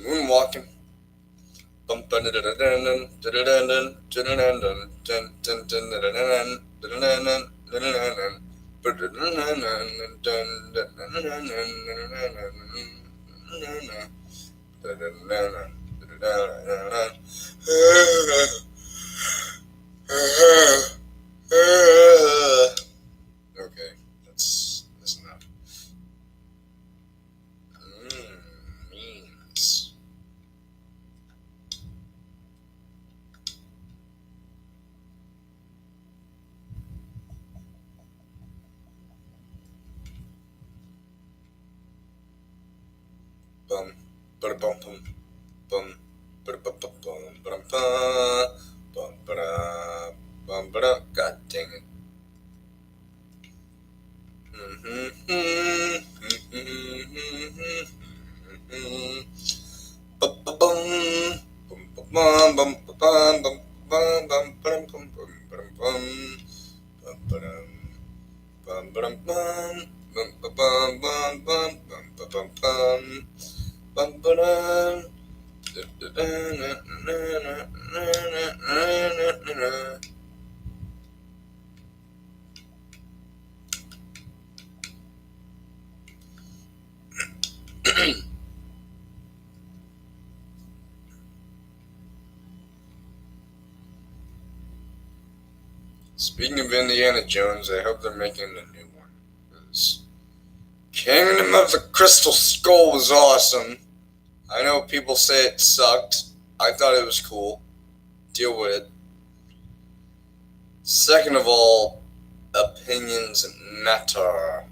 moonwalking. Okay, that's enough. Means. Bum, bum, bum, bum, bum, bum, bum, bum, bum, God dang it. Speaking of Indiana Jones, I hope they're making a new one. 'Cause Kingdom of the Crystal Skull was awesome. I know people say it sucked. I thought it was cool. Deal with it. Second of all, opinions matter.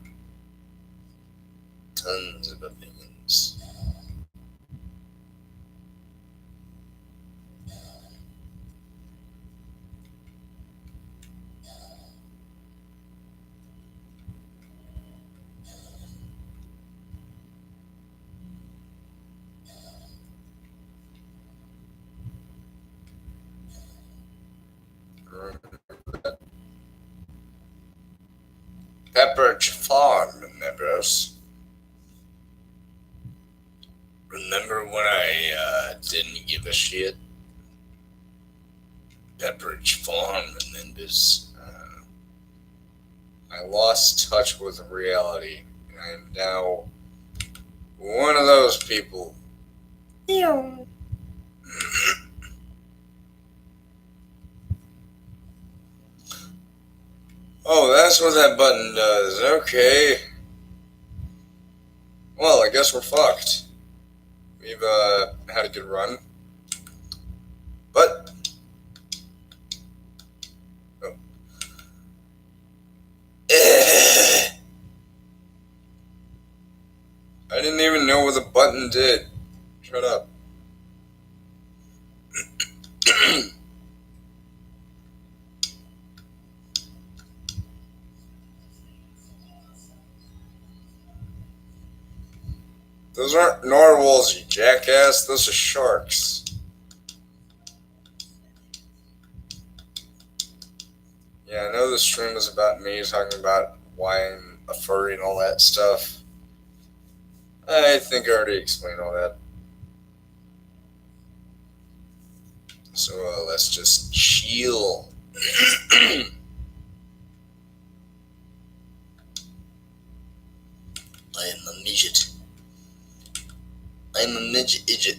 Tons of opinions. Pepperidge Farm members. Remember when I didn't give a shit? Pepperidge Farm members. I lost touch with reality. I am now one of those people. Oh, that's what that button does. Okay. Well, I guess we're fucked. We've had a good run. But oh. I didn't even know what the button did. Shut up. Those aren't narwhals, you jackass. Those are sharks. Yeah, I know the stream was about me talking about why I'm a furry and all that stuff. I think I already explained all that. So let's just chill. I am a midget. I'm a midget idget.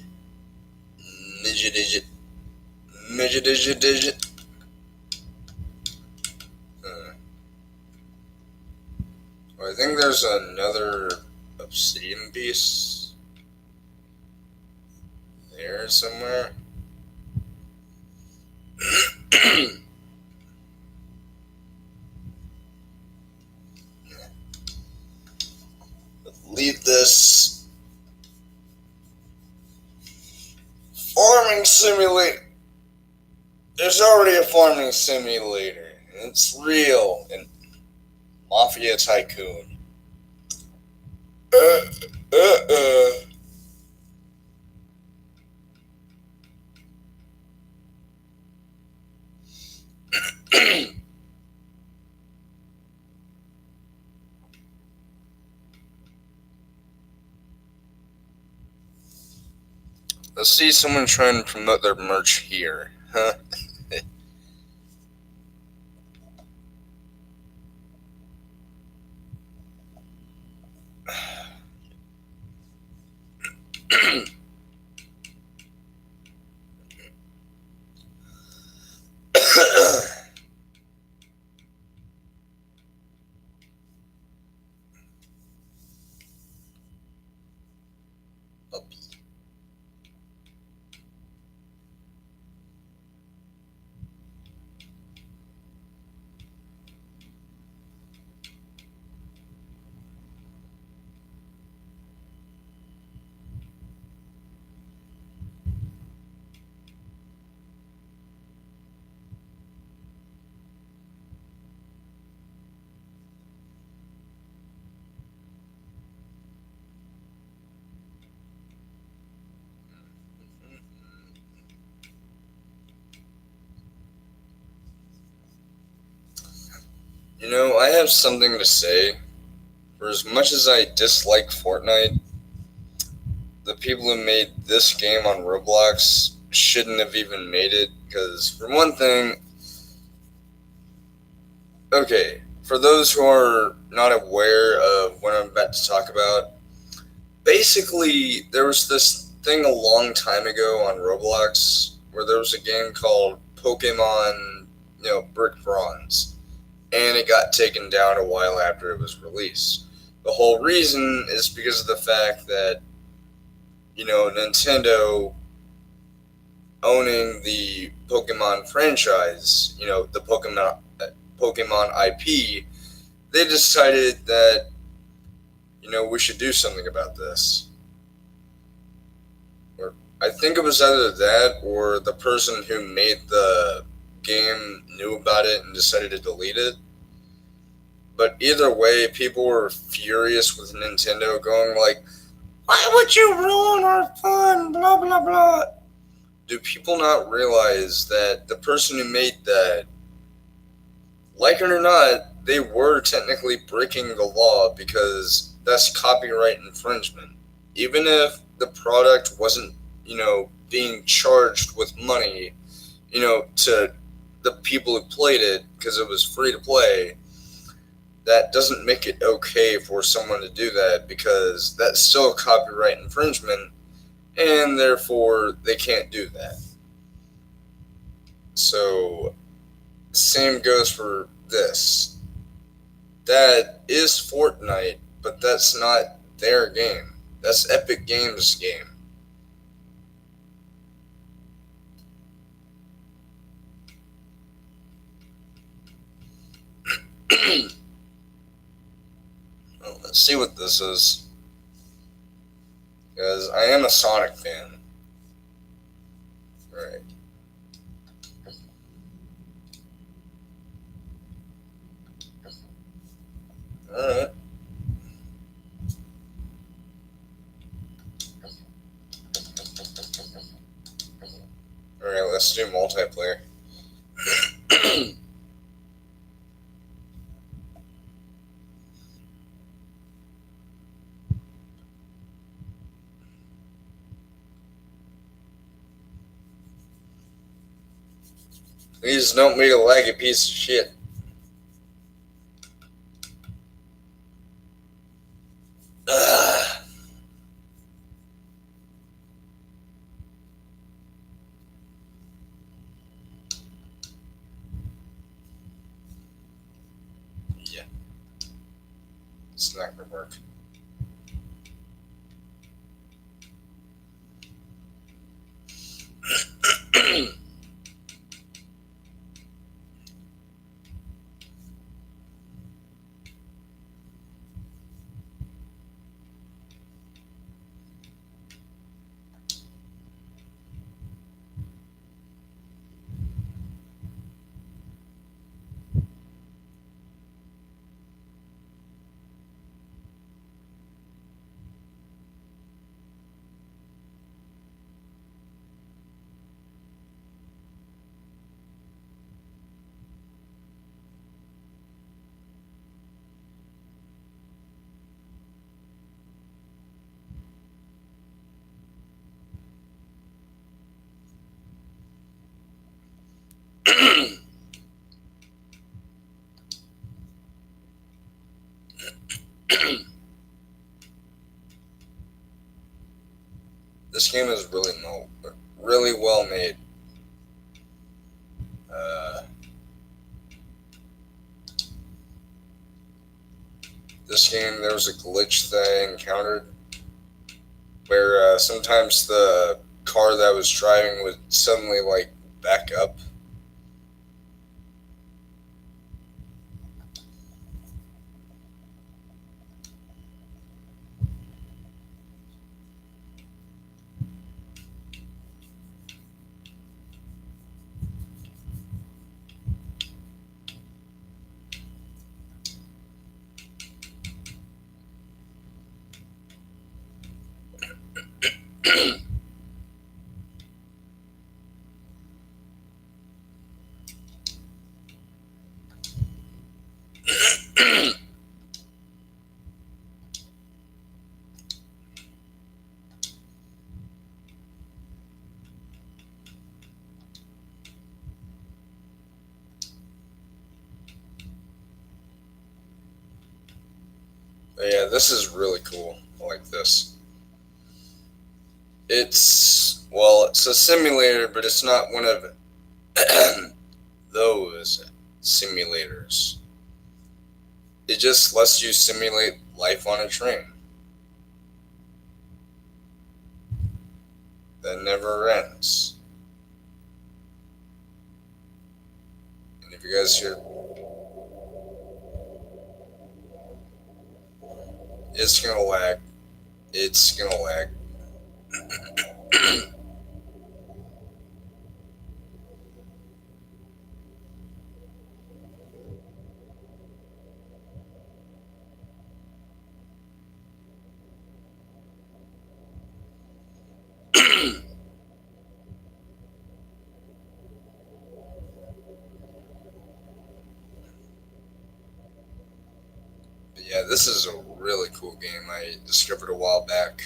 Midget idget. Midget idget idget. Well, I think there's another obsidian piece there somewhere. Leave this farming simulator. There's already a farming simulator. It's real. And Mafia Tycoon. Let's see someone trying to promote their merch here. Huh? I have something to say. For as much as I dislike Fortnite, the people who made this game on Roblox shouldn't have even made it. Because, for one thing, okay, for those who are not aware of what I'm about to talk about, basically, there was this thing a long time ago on Roblox where there was a game called Pokemon, Brick Bronze, and it got taken down a while after it was released. The whole reason is because of the fact that, Nintendo owning the Pokemon franchise, the Pokemon IP, they decided that, we should do something about this. Or I think it was either that or the person who made the game knew about it and decided to delete it. But either way, people were furious with Nintendo, going like, "Why would you ruin our fun? Blah blah blah." Do people not realize that the person who made that, like it or not, they were technically breaking the law because that's copyright infringement. Even if the product wasn't, being charged with money, to the people who played it because it was free to play, that doesn't make it okay for someone to do that because that's still copyright infringement and therefore they can't do that. So, same goes for this. That is Fortnite, but that's not their game. That's Epic Games' game. Well, let's see what this is. Because I am a Sonic fan. Right. Alright. Alright, let's do multiplayer. Please don't be a laggy piece of shit. Ugh. Yeah, it's not gonna work. This game is really well made. This game, there was a glitch that I encountered where sometimes the car that I was driving would suddenly like back up. But yeah, this is really cool. I like this. It's a simulator, but it's not one of those simulators. It just lets you simulate life on a train that never ends. And if you guys hear, it's gonna lag. It's gonna lag. But yeah, this is a really cool game I discovered a while back.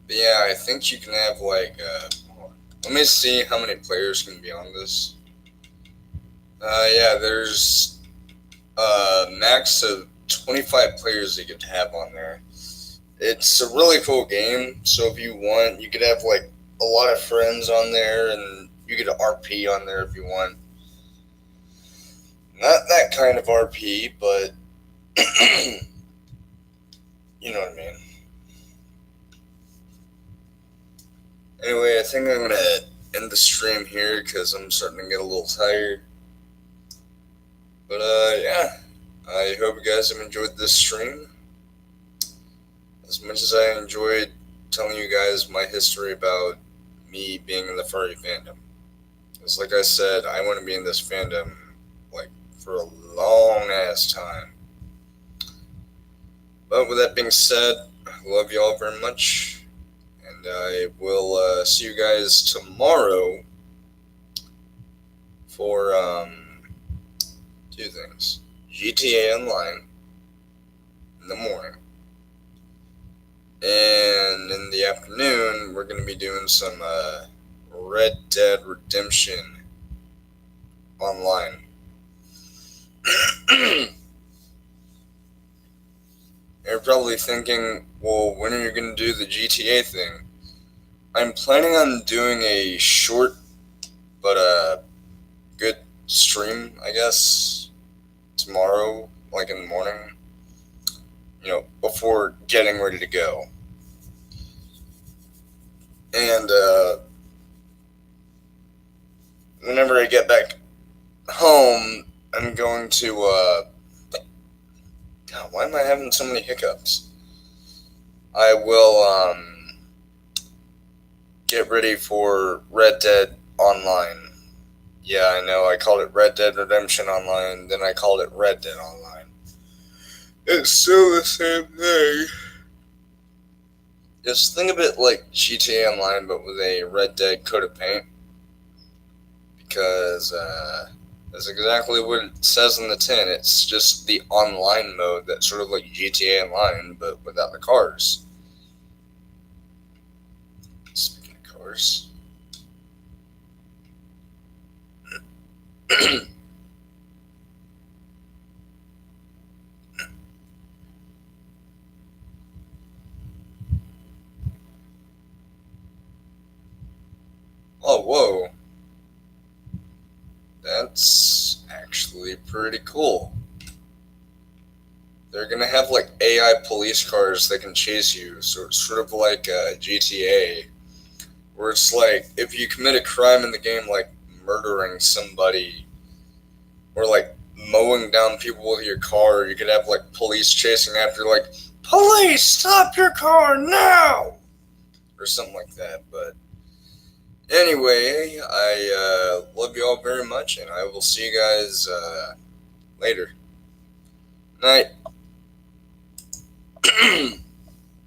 But yeah, I think you can have like. Let me see how many players can be on this. Yeah, there's a max of 25 players you could have on there. It's a really cool game. So if you want, you could have like a lot of friends on there, and you get an RP on there if you want. Not that kind of RP, but you know what I mean. Anyway, I think I'm gonna end the stream here because I'm starting to get a little tired. But yeah, I hope you guys have enjoyed this stream as much as I enjoyed telling you guys my history about me being in the furry fandom. Because, like I said, I want to be in this fandom like for a long ass time. But with that being said, I love you all very much, and I will see you guys tomorrow for two things: GTA Online in the morning, and in the afternoon we're going to be doing some Red Dead Redemption Online. You're probably thinking, well, when are you going to do the GTA thing? I'm planning on doing a short but good stream, I guess, tomorrow, like in the morning, before getting ready to go. And whenever I get back home, I'm going to, God, why am I having so many hiccups? I will, get ready for Red Dead Online. Yeah, I know, I called it Red Dead Redemption Online, then I called it Red Dead Online. It's still the same thing. Just think of it like GTA Online, but with a Red Dead coat of paint. Because, that's exactly what it says in the tin. It's just the online mode that's sort of like GTA Online, but without the cars. Speaking of cars. Oh, whoa. That's actually pretty cool. They're gonna have like AI police cars that can chase you, so it's sort of like GTA, where it's like if you commit a crime in the game, like murdering somebody or like mowing down people with your car, you could have like police chasing after, like, police, stop your car now, or something like that. But anyway, I love you all very much, and I will see you guys later. Night.